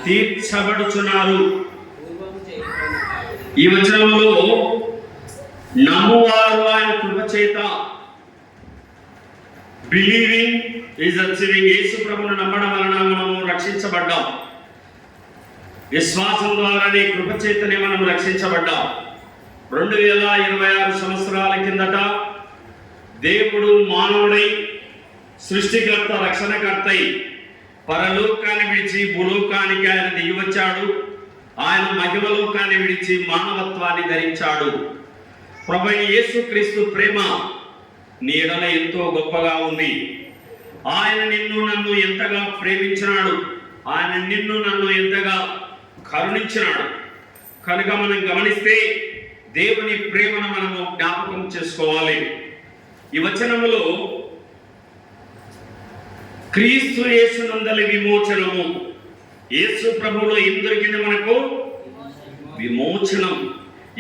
తీర్చబడుచున్నారు. ఈ వచనంలో నమ్మువారు ఆయన కృప చేత, బిలీవింగ్ ఈజ్ అచీవింగ్, యేసు ప్రభువును నమ్మడం వలన మనము రక్షించబడ్డాం. విశ్వాసం ద్వారానే కృప చేతనే మనం రక్షించబడ్డాం. 2026 సంవత్సరాల కిందట దేవుడు మానవుడై సృష్టికర్త రక్షణకర్తై పరలోకాన్ని విడిచి భూలోకానికి ఆయన దిగివచ్చాడు. ఆయన మహిమలోకాన్ని విడిచి మానవత్వాన్ని ధరించాడు. ప్రభువైన యేసుక్రీస్తు ప్రేమ నీ ఎడల ఎంతో గొప్పగా ఉంది. ఆయన నిన్ను నన్ను ఎంతగా ప్రేమించినాడు, ఆయన నిన్ను నన్ను ఎంతగా కరుణించినాడు. కనుక మనం గమనిస్తే దేవుని ప్రేమను మనము జ్ఞాపకం చేసుకోవాలి. ఈ వచనములో క్రీస్తు యేసునందలి విమోచనము, యేసు ప్రభువులో ఏం దొరికింది మనకు? విమోచనం.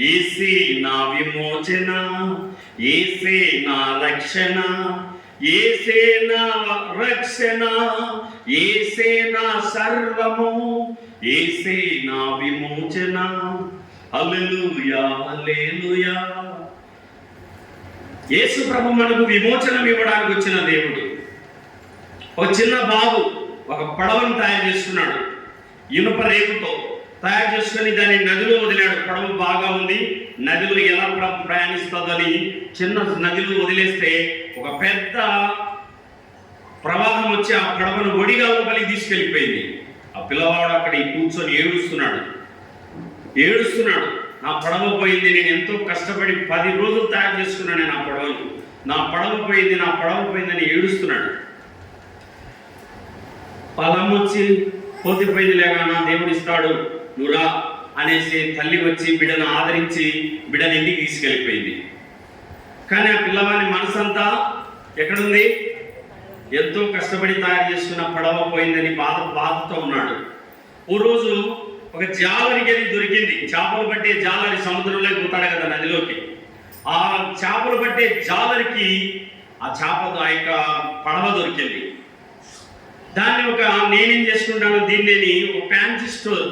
యేసే నా విమోచన, యేసే నా రక్షణ, యేసే నా రక్షణ, యేసే నా సర్వము, యేసే నా విమోచన. హల్లెలూయా హల్లెలూయా. యేసు ప్రభు మనకు విమోచనం ఇవ్వడానికి వచ్చిన దేవుడు. ఒక చిన్న బాబు ఒక పడవను తయారు చేసుకున్నాడు. ఇనుప రేకుతో తయారు చేసుకుని దాన్ని నదిలో వదిలాడు. పడవ బాగా ఉంది, నదిలో ఎలా ప్రయాణిస్తుందని చిన్న నదిలో వదిలేస్తే ఒక పెద్ద ప్రవాహం వచ్చి ఆ పడవను ఒడిగా లోపలికి తీసుకెళ్ళిపోయింది. ఆ పిల్లవాడు అక్కడ కూర్చొని ఏడుస్తున్నాడు. నా పడవ పోయింది, నేను ఎంతో కష్టపడి 10 రోజులు తయారు చేసుకున్నాను నా పడవను, నా పడవ పోయిందని ఏడుస్తున్నాడు. పొలం వచ్చి పోతిపోయింది లేక నా దేవుడు ఇస్తాడు నువ్వు రా అనేసి తల్లి వచ్చి బిడ్డను ఆదరించి బిడ్డను ఇంటికి తీసుకెళ్ళిపోయింది. కానీ ఆ పిల్లవాని మనసంతా ఎక్కడుంది? ఎంతో కష్టపడి తయారు చేసుకున్న పడవ పోయిందని బాధతో ఉన్నాడు. ఓ రోజు ఒక జాలరి గది దొరికింది. చేపలు పట్టే జాలరి సముద్రంలోకి పోతాడు కదా నదిలోకి. ఆ చేపలు పట్టే జాలరికి ఆ యొక్క పడవ దొరికింది. దాన్ని నేనేం చేసుకుంటాను దీన్ని ఒక ఫ్యాన్సీ స్టోర్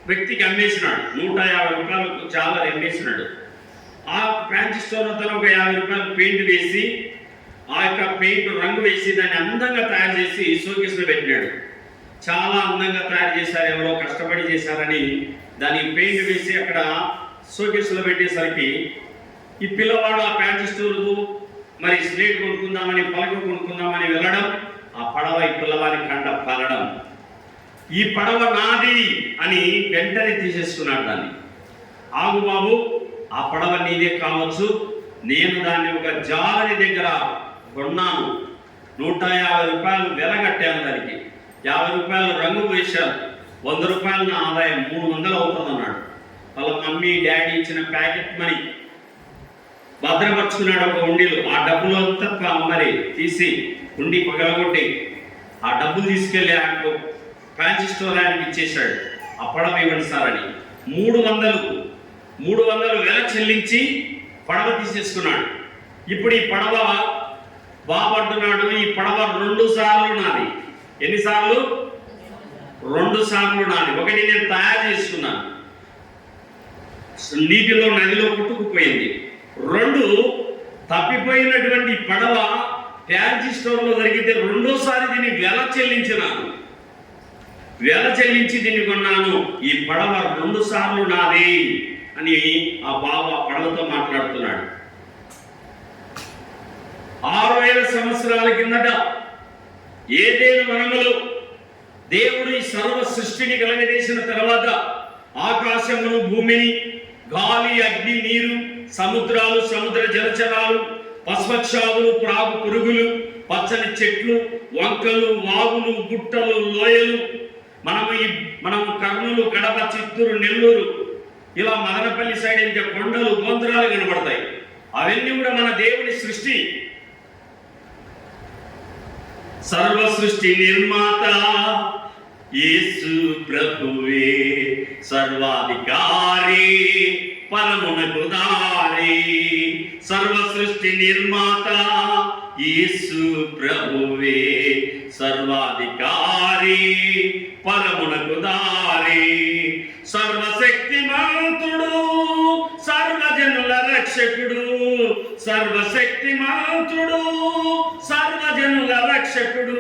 వ్యక్తికి అమ్మేసినాడు. 150 రూపాయలకు జాలరి అమ్మేసినాడు. ఆ ఫ్యాన్సీ స్టోర్ అతను ఒక 50 రూపాయలు పెయింట్ వేసి ఆ యొక్క పెయింట్ రంగు వేసి దాన్ని అందంగా తయారు చేసి షోకేస్లో పెట్టినాడు. చాలా అందంగా తయారు చేశారు, ఎవరో కష్టపడి చేశారని దానికి పెయింట్ వేసి అక్కడ షోకేస్లో పెట్టేసరికి ఈ పిల్లవాడు ఆ ఫ్యాన్సీ స్టోర్కు మరి స్లేట్ కొనుక్కుందామని పలక కొనుక్కుందామని వెళ్ళడం, ఆ పడవ ఈ పిల్లవాడి కండ పలడం, ఈ పడవ నాది అని వెంటనే తీసేసుకున్నాడు దాన్ని. ఆగు బాబు, ఆ పడవ నీదే కావచ్చు, నేను దాన్ని ఒక జాలరి దగ్గర కొన్నాను, 150 రూపాయలు వెల కట్టాను, దానికి 50 రూపాయలు రంగు వేశాను, 100 రూపాయలు నా ఆదాయం, 300 అవుతుంది అన్నాడు. వాళ్ళ మమ్మీ డాడీ ఇచ్చిన ప్యాకెట్ మనీ భద్రపరుచుకున్నాడు ఒక ఉండిలో. ఆ డబ్బులు అంతా మరి తీసి ఉండి పగలగొట్టి ఆ డబ్బులు తీసుకెళ్ళి ఆ ఫ్యాన్సీ స్టోర్ ఆయనకి ఇచ్చేశాడు. ఆ పడవ ఇవ్వండి సార్ అని 300 వెల చెల్లించి పడవ తీసేసుకున్నాడు. ఇప్పుడు ఈ పడవ బాపడుతున్నాడు. ఈ పడవ 2 సార్లు నాది. ఎన్నిసార్లు? 2 సార్లు నాది. ఒకటి నేను తయారు చేసుకున్నాను, నీటిలో నదిలో కొట్టుకుపోయింది. 2 తప్పిపోయినటువంటి పడవ ఫ్యాన్సీ స్టోర్లో జరిగితే 2సారి దీన్ని వెల చెల్లించి దీన్ని కొన్నాను. ఈ పడవ 2 సార్లు నాది అని ఆ బాబు ఆ పడవతో మాట్లాడుతున్నాడు. 6000 సంవత్సరాల కిందట ఏదైనా వనములో దేవుడు ఈ సర్వ సృష్టిని కలగజేసిన తర్వాత ఆకాశమును, భూమిని, గాలి, అగ్ని, నీరు, సముద్రాలు, సముద్ర జలచరాలు, పశుపక్షాదులు, ప్రాగు పురుగులు, పచ్చని చెట్లు, వంకలు, వాగులు, గుట్టలు, లోయలు, మనము కర్నూలు, కడప, చిత్తూరు, నెల్లూరు, ఇలా మదనపల్లి సైడ్ ఇంకా కొండలు, గోంతరాలు కనబడతాయి. అవన్నీ కూడా మన దేవుని సృష్టి. సర్వ సృష్టి నిర్మాత యేసు ప్రభువే, సర్వాధికారి పరమునకు దారి. సర్వ సృష్టి నిర్మాత యేసు ప్రభువే, సర్వాధికారి, పరమునకు దారి, సర్వశక్తిమంతుడు, సర్వజనుల రక్షకుడు, సర్వశక్తిమంతుడు, సర్వజనుల రక్షకుడు,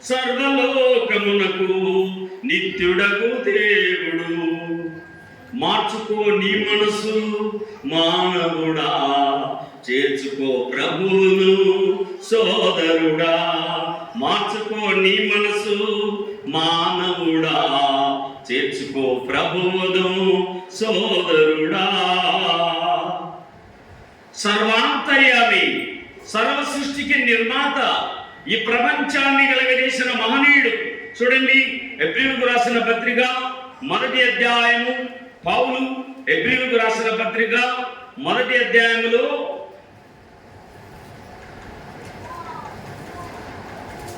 సర్వలోకమునకు నిత్యుడగు దేవుడు. మార్చుకో నీ మనసు మానవుడా, చేర్చుకో ప్రభువును సోదరుడా. మార్చుకో నీ మనసు మానవుడా, చేర్చుకో ప్రభువును సోదరుడా. సర్వాంతర్యామి, సర్వ సృష్టికి నిర్మాత, ఈ ప్రపంచాన్ని కలగజేసిన మహనీయుడు. చూడండి, ఎబ్రీయులకు రాసిన పత్రిక 1వ అధ్యాయము, పౌలు ఎబ్రీయులకు రాసిన పత్రిక 1వ అధ్యాయములో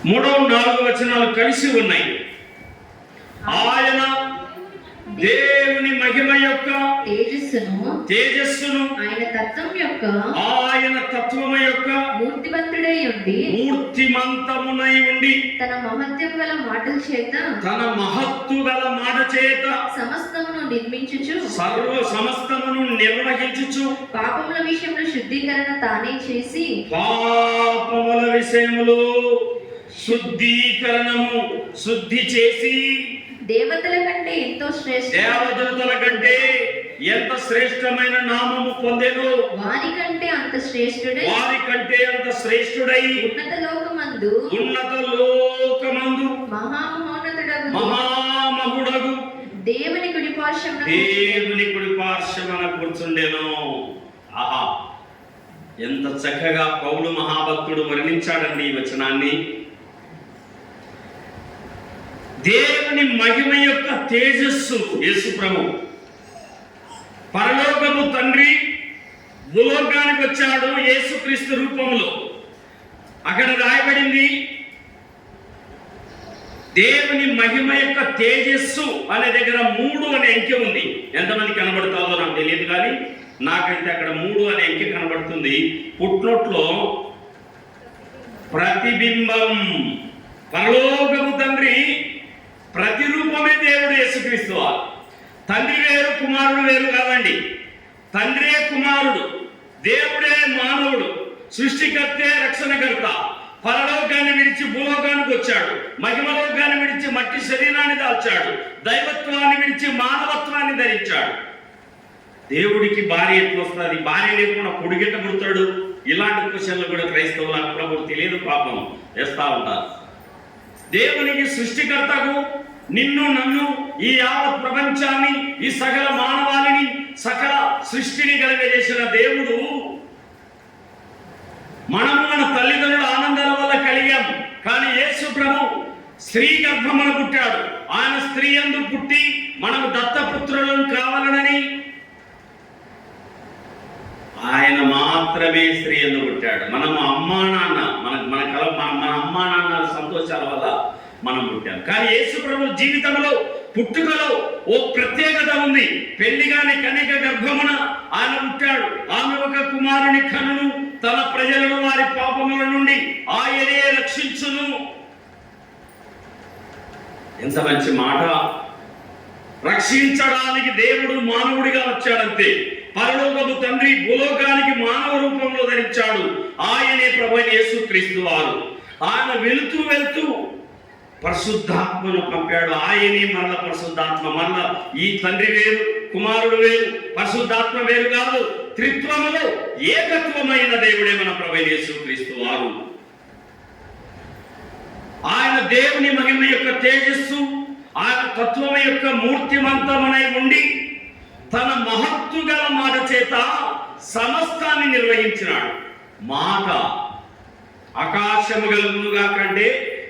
3-4 వచనాలు కలిసి ఉన్నాయి. ఆయన దేవుని మహిమ యొక్క తేజస్సును, ఆయన తత్వము యొక్క మూర్తిమంతమునై ఉండి, తన మహత్తు గల మాట చేత సమస్తమును నిర్వహించుచు, పాపముల విషయంలో శుద్ధీకరణ తానే చేసి, పాపముల విషయములో శుద్ధి చేసి, దేవతల కంటే ఎంతో దేవదూతల కంటే ఎంత శ్రేష్టమైన నామము పొందెను, వారికంటే అంత శ్రేష్ఠుడై ఉన్నత లోకమందు మహామహుడగు దేవుని కుడి పార్శ్వమున కూర్చుండెను. ఆహా, ఎంత చక్కగా పౌలు మహాభక్తుడు వర్ణించాడండి ఈ వచనాన్ని. దేవుని మహిమ యొక్క తేజస్సు యేసు ప్రభు. పరలోకము తండ్రి భూలోకానికి వచ్చాడు యేసుక్రీస్తు రూపంలో. అక్కడ రాయబడింది, దేవుని మహిమ యొక్క తేజస్సు అనే దగ్గర 3 అనే అంకె ఉంది. ఎంతమంది కనబడుతుందో నాకు తెలియదు, కానీ నాకైతే అక్కడ 3 అనే అంకె కనబడుతుంది. పుట్నొట్లో ప్రతిబింబం. పరలోకము తండ్రి ప్రతిరూపమే దేవుడు యేసుక్రీస్తు. తండ్రి వేరు, కుమారుడు వేరు కాదండి. తండ్రే కుమారుడు, దేవుడే మానవుడు, సృష్టికర్తే రక్షణకర్త. పరలోకాన్ని విడిచి భూలోకానికి వచ్చాడు, మహిమలోకాన్ని విడిచి మట్టి శరీరాన్ని దాల్చాడు, దైవత్వాన్ని విడిచి మానవత్వాన్ని ధరించాడు. దేవుడికి భార్య ఎట్లా వస్తుంది, భార్య లేకుండా పొడిగెట్ట పుడతాడు? ఇలాంటి క్వశ్చన్లు కూడా క్రైస్తవులు అప్పుడప్పుడు తెలియదు, పాపం వేస్తా ఉంటారు. దేవునికి, సృష్టికర్తకు, నిన్ను నన్ను, ఈ యావత్ ప్రపంచాన్ని, ఈ సకల మానవాళిని, సకల సృష్టిని కలగజేసిన దేవుడు, మనము మన తల్లిదండ్రుల ఆనందాల వల్ల కలిగాం. కానీ యేసు ప్రభు స్త్రీ గర్భమున పుట్టాడు. ఆయన స్త్రీ యందు పుట్టి మనకు దత్తపుత్రులను కావాలనని ఆయన మాత్రమే స్త్రీ యందు పుట్టాడు. మనము అమ్మా నాన్న, మన అమ్మా నాన్న సంతోషాల వల్ల మనం పుట్టాం. కానీ యేసు ప్రభు జీవితంలో, పుట్టుకలో ఓ ప్రత్యేకత ఉంది. పెళ్లిగాని కన్యక గర్భమున ఆయన పుట్టాడు. ఆమె ఒక కుమారుని కనును, తన ప్రజలను వారి పాపముల నుండి ఆయనే రక్షించును. ఎంత మంచి మాట! రక్షించడానికి దేవుడు మానవుడిగా వచ్చాడంతే. పరలోకపు తండ్రి భూలోకానికి మానవ రూపంలో ధరించాడు. ఆయనే ప్రభువైన యేసుక్రీస్తు వారు. ఆయన వెళుతూ పరిశుద్ధాత్మను పంపాడు. ఆయనే మరల పరిశుద్ధాత్మ. మరల ఈ తండ్రి వేరు, కుమారుడు వేరు, పరిశుద్ధాత్మ వేరు కాదు. త్రిత్వములో ఏకత్వమైన దేవుడే మన ప్రభువైన యేసుక్రీస్తు వారు. ఆయన దేవుని మహిమ యొక్క తేజస్సు, ఆయన తత్వం యొక్క మూర్తిమంతమనై ఉండి, తన మహత్తు గల మాట చేత సమస్తాన్ని నిర్వహించినాడు. మాట ఆకాశము గలుగునుగా కంటే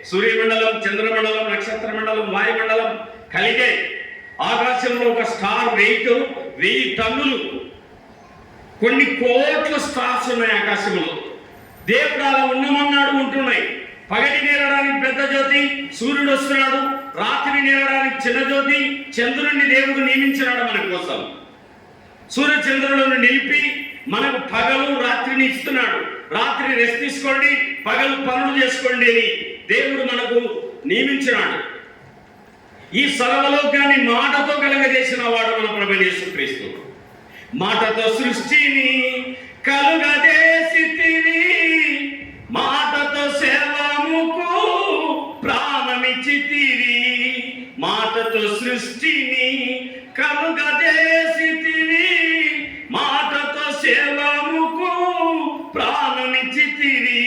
సూర్యమండలం, చంద్రమండలం, నక్షత్ర మండలం, వాయుమండలం కలిగే. ఆకాశంలో ఒక స్టార్ వెయిట్ 1000 టన్నులు. కొన్ని కోట్ల స్టార్స్ ఉన్నాయి ఆకాశంలో. దేవుడు అలా ఉన్నమన్నాడు, ఉంటున్నాయి. పగటి నేరడానికి పెద్ద జ్యోతి సూర్యుడు వస్తున్నాడు, రాత్రి నేరడానికి చిన్న జ్యోతి చంద్రుడిని దేవుడు నియమించినాడు మన కోసం. సూర్య చంద్రులను నిలిపి మనకు పగలు రాత్రిని ఇస్తున్నాడు. రాత్రి రెస్ట్ తీసుకోండి, పగలు పనులు చేసుకోండి అని దేవుడు మనకు నియమించినాడు. ఈ సర్వలోకాన్ని మాటతో కలుగజేసిన వాడు మన ప్రభువైన యేసుక్రీస్తు. మాటతో సృష్టిని కలుగజేసితివి, మాటతో సేవముకు ప్రాణమిచ్చితివి. మాటతో సృష్టిని కలుగజేసితివి, మాటతో సేవముకు ప్రాణమిచ్చితివి.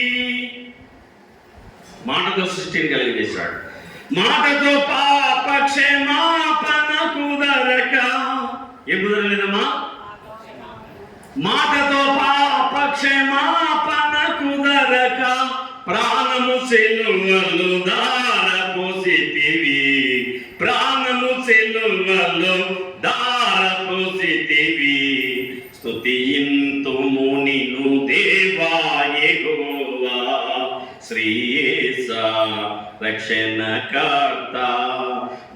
మాటతో సృష్టిని కలిగజేశాడు. మాటతో పాప క్షమాపణ కుదరక, ఏం కుదరలేదమ్మా? మాటతో పాప క్షమాపణ కుదరక ప్రాణము సిలువలో ధారపోసితివి, ప్రాణము సిలువలో ధారపోసితివి. స్తుతింతుము నిన్ను దేవా యెహోవా, శ్రీయేసా రక్షణకర్త.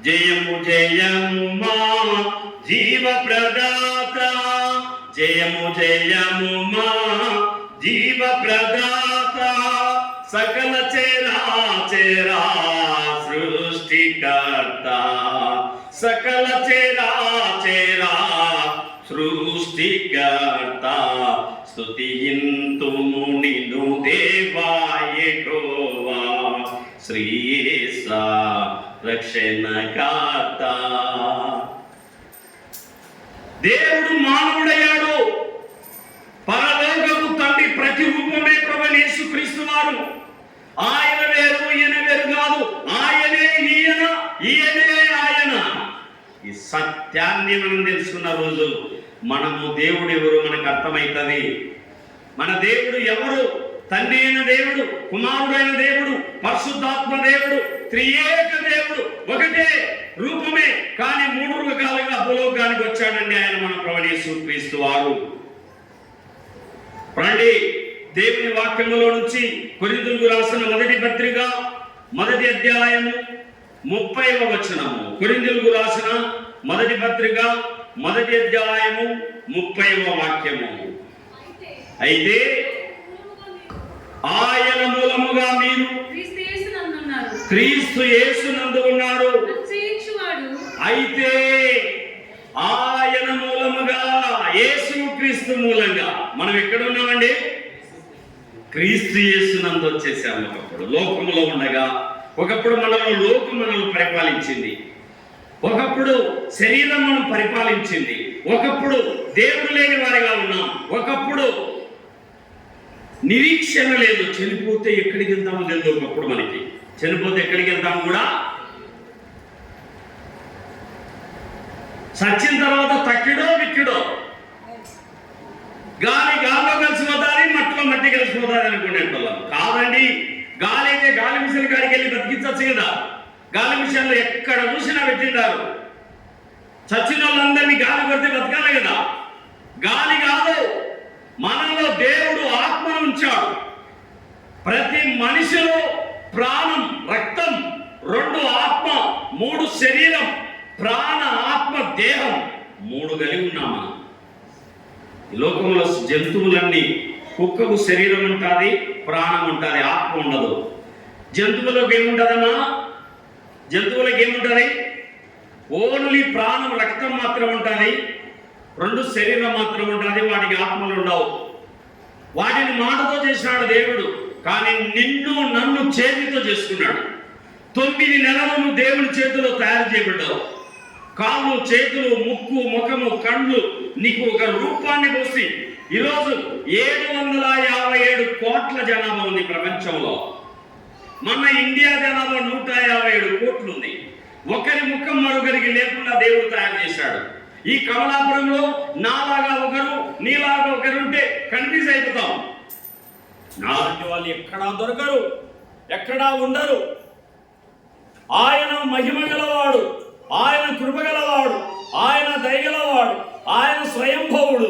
జయము జయము మా జీవ ప్రదాత, జయము జయము మా జీవ ప్రదాత. సకల చరాచరా సృష్టికర్త, సకల చరాచరా సృష్టికర్త. స్తుతింతుము నిన్ను దేవా యెహోవా, శ్రీయేసా రక్షణకర్త. దేవుడు మానవుడయ్యాడు. పరలోకపు తండ్రి ప్రతిరూపమే ప్రభువైన యేసుక్రీస్తు వారు. ఆయన వేరు ఈయన వేరు కాదు. ఆయనే ఈయన, ఈయనే ఆయన. ఈ సత్యాన్ని మనం తెలుసుకున్న రోజు మనము దేవుడు ఎవరు మనకు అర్థమవుతుంది. మన దేవుడు ఎవరు? తండ్రి అయిన దేవుడు, కుమారుడైన దేవుడు, పరిశుద్ధాత్మ దేవుడు, త్రియేక దేవుడు. ఒకటే రూపమే కానీ మూడు రకాలుగా భూలోకానికి వచ్చాడండి ఆయన మన ప్రభువైన యేసుక్రీస్తు వారు. రండి దేవుని వాక్యములో నుంచి కొరింథీయులకు రాసిన మొదటి పత్రిక 1వ అధ్యాయము 30వ వచనము. కొరింథీయులకు రాసిన మొదటి పత్రిక 1వ అధ్యాయము 30వ వాక్యము. అయితే ఆయన మూలముగా మీరు క్రీస్తు యేసునందు ఉన్నారు. అయితే ఆయన మూలముగా, యేసుక్రీస్తు మూలంగా మనం ఎక్కడ ఉన్నామండి? క్రీస్తు యేసునందు వచ్చేసాము. ఒకప్పుడు లోకములో ఉండగా, ఒకప్పుడు మనలో లోకం మనల్ని పరిపాలించింది, ఒకప్పుడు శరీరం మనం పరిపాలించింది, ఒకప్పుడు దేవుడు లేని వారిగా ఉన్నాం, ఒకప్పుడు నిరీక్షణ లేదు. చనిపోతే ఎక్కడికి వెళ్తామో తెలియదు. ఒకప్పుడు మనకి చనిపోతే ఎక్కడికి వెళ్తాము కూడా, చచ్చిన తర్వాత తక్కిడో విక్కిడో, గాలి గాల్లో కలిసిపోతాది, మట్టిలో మట్టి కలిసిపోతాది అనుకునే వాళ్ళం కాదండి. గాలి అయితే గాలి మిషన్ కాడికి వెళ్ళి బతికించచ్చు కదా. గాలి మిషన్లో ఎక్కడ చూసినా పెట్టిండారు. చచ్చిన వాళ్ళందరినీ గాలి కొడితే బతకాలి కదా. గాలి కాదు, మనలో దేవుడు ఆత్మను ఉంచాడు. ప్రతి మనిషిలో ప్రాణం, రక్తం, 2 ఆత్మ, 3 శరీరం, ప్రాణ, ఆత్మ, దేహం 3 కలిగి ఉన్నామా? ఈ లోకంలో జంతువులన్నీ, కుక్కకు శరీరం ఉంటుంది, ప్రాణం ఉంటుంది, ఆత్మ ఉండదు. జంతువులకు ఏముంటుందమ్మా? జంతువులకు ఏముంటుంది? ఓన్లీ ప్రాణం, రక్తం మాత్రం ఉంటుంది, 2 శరీరం మాత్రం ఉంటుంది, వాటికి ఆత్మలు ఉండవు. వాటిని మాటతో చేసినాడు దేవుడు, కానీ నిన్ను నన్ను చేతితో చేసుకున్నాడు. 9 నెలలు నువ్వు దేవుని చేతిలో తయారు చేయబడ్డావు. కాళ్ళు, చేతులు, ముక్కు, ముఖము, కళ్ళు, నీకు ఒక రూపాన్ని పోసి ఈరోజు 757 కోట్ల జనాభా ఉంది ప్రపంచంలో. మన ఇండియా జనాభా 157 కోట్లు ఉంది. ఒకరి ముఖం మరొకరికి లేకుండా దేవుడు తయారు చేశాడు. ఈ కమలాపురంలో నాలాగా ఒకరు, నీలాగా ఒకరు ఉంటే కన్ఫ్యూజ్ అయిపోతాం. నాలాంటి వాళ్ళు ఎక్కడా దొరకరు, ఎక్కడా ఉండరు. ఆయన మహిమ గలవాడు, ఆయన కృపగలవాడు, ఆయన దయగలవాడు, ఆయన స్వయంభవుడు.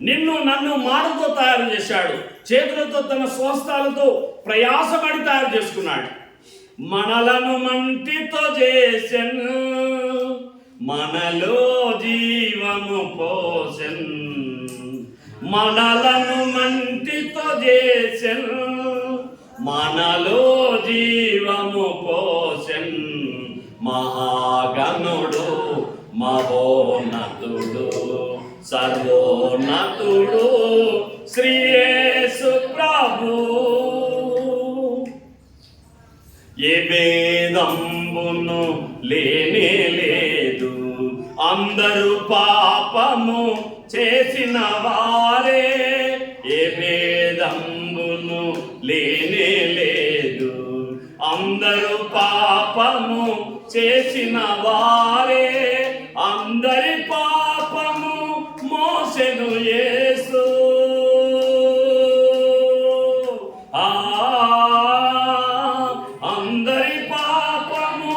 నిన్ను నన్ను మాటతో తయారు చేశాడు. చేతులతో తన స్వస్థాలతో ప్రయాసపడి తయారు చేసుకున్నాడు. మనలను మంటితో చేసెను, మనలో జీవము పోసెను. మనలను మంటితో చేసెను, మనలో జీవము పోషన్ మహాగణుడు మహోన్నతుడు సర్వోన్నతుడు శ్రీ యేసు ప్రభు. ఏ భేదంబును లేనే లేదు, అందరూ పాపము చేసిన వారే. ఏ భేదంబును లేనే లేదు, అందరూ పాపము చేసిన వారే. అందరి పాపము మోసెను యేసు. అందరి పాపము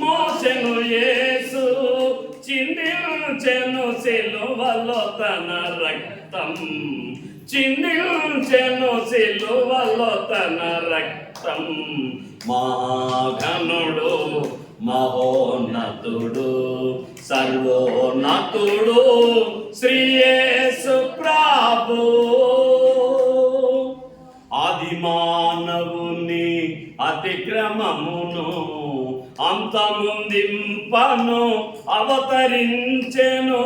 మోసెను యేసు. చిందించెను సిలువలో తన రక్తం, చిందించెను సిలువలో తన రక్తం. మహాగణుడు మహోన్నతుడు సర్వోన్నతుడు శ్రీ యేసు ప్రభు. ఆది మానవుని అతిక్రమమును అంతముందింపను అవతరించెను.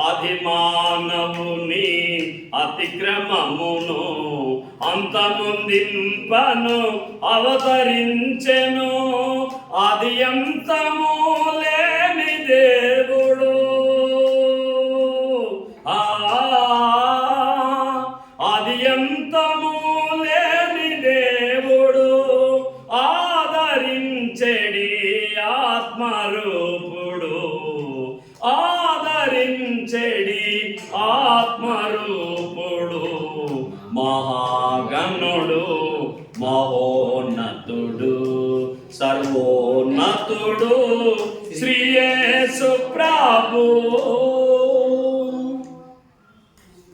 ఆది మానవుని అతిక్రమమును అంతముందింపను అవతరించెను. అది అంతము లేని దేవుడు. అది అంతము లేని దేవుడు. ఆదరించెడి ఆత్మరూపుడు, ఆదరించెడి ఆత్మరూపుడు. మహాగణుడు మహోన్నతుడు సర్వోన్నతుడు శ్రీ యేసు ప్రభు.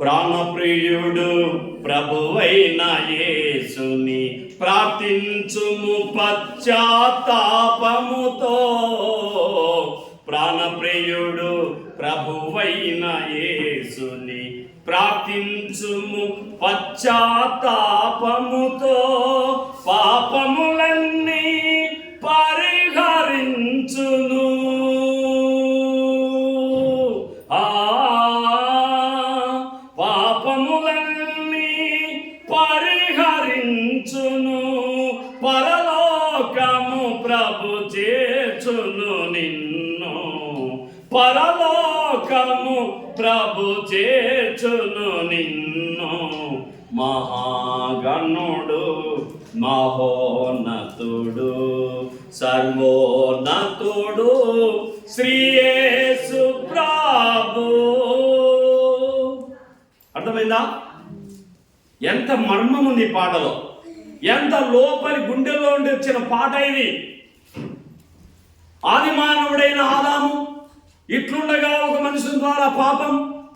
ప్రాణప్రియుడు ప్రభువైన యేసుని ప్రార్థించుము పశ్చాత్తాపముతో. ప్రాణప్రియుడు ప్రభువైన యేసుని ప్రార్థించుము పశ్చాత్తాపముతో. పాపములన్నీ పరిహరించును. పాపములన్నీ పరిహరించును. పరలోకము ప్రభు చేర్చును నిన్ను. పరలోకము ప్రభు చేర్చును నిన్ను. మహాగణుడు మహోన్నతుడు సర్వోన్నతుడు శ్రీ యేసు ప్రభు. అర్థమైందా? ఎంత మర్మం ఉంది పాటలో, ఎంత లోపలి గుండెల్లో ఉండి వచ్చిన పాట ఇది. ఆది మానవుడైన ఆదాము ఇట్లుండగా ఒక మనిషి ద్వారా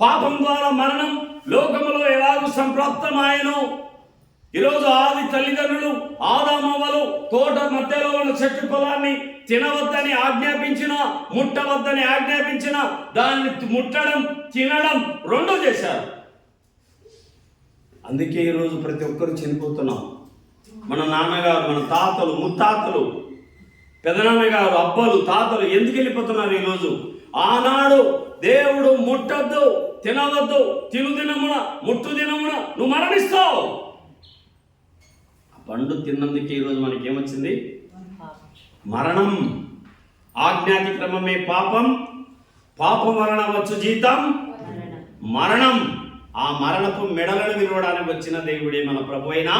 పాపం ద్వారా మరణం లోకములో ఎలాగూ సంప్రాప్తమాయను. ఈరోజు ఆది తల్లిదండ్రులు ఆదామవ్వలు తోట మధ్యలో ఉన్న చెట్టు పొలాన్ని తినవద్దని ఆజ్ఞాపించిన, ముట్టవద్దని ఆజ్ఞాపించిన, దాన్ని ముట్టడం తినడం రెండూ చేశారు. అందుకే ఈరోజు ప్రతి ఒక్కరు చనిపోతున్నాం. మన నాన్నగారు, మన తాతలు, ముత్తాతలు, పెదనాన్నగారు, అబ్బలు, తాతలు ఎందుకు వెళ్ళిపోతున్నారు ఈరోజు? ఆనాడు దేవుడు ముట్టద్దు, తినవద్దు, తిను దినమున ముట్టు దినమున నువ్వు మరణిస్తావు. ఆ పండు తిన్నందుకే ఈరోజు మనకేమొచ్చింది? మరణం. ఆజ్ఞాతిక్రమమే పాపం, పాప మరణం వచ్చు జీతం మరణం. ఆ మరణపు మెడలను విరవడానికి వచ్చిన దేవుడే మన ప్రభు అయిన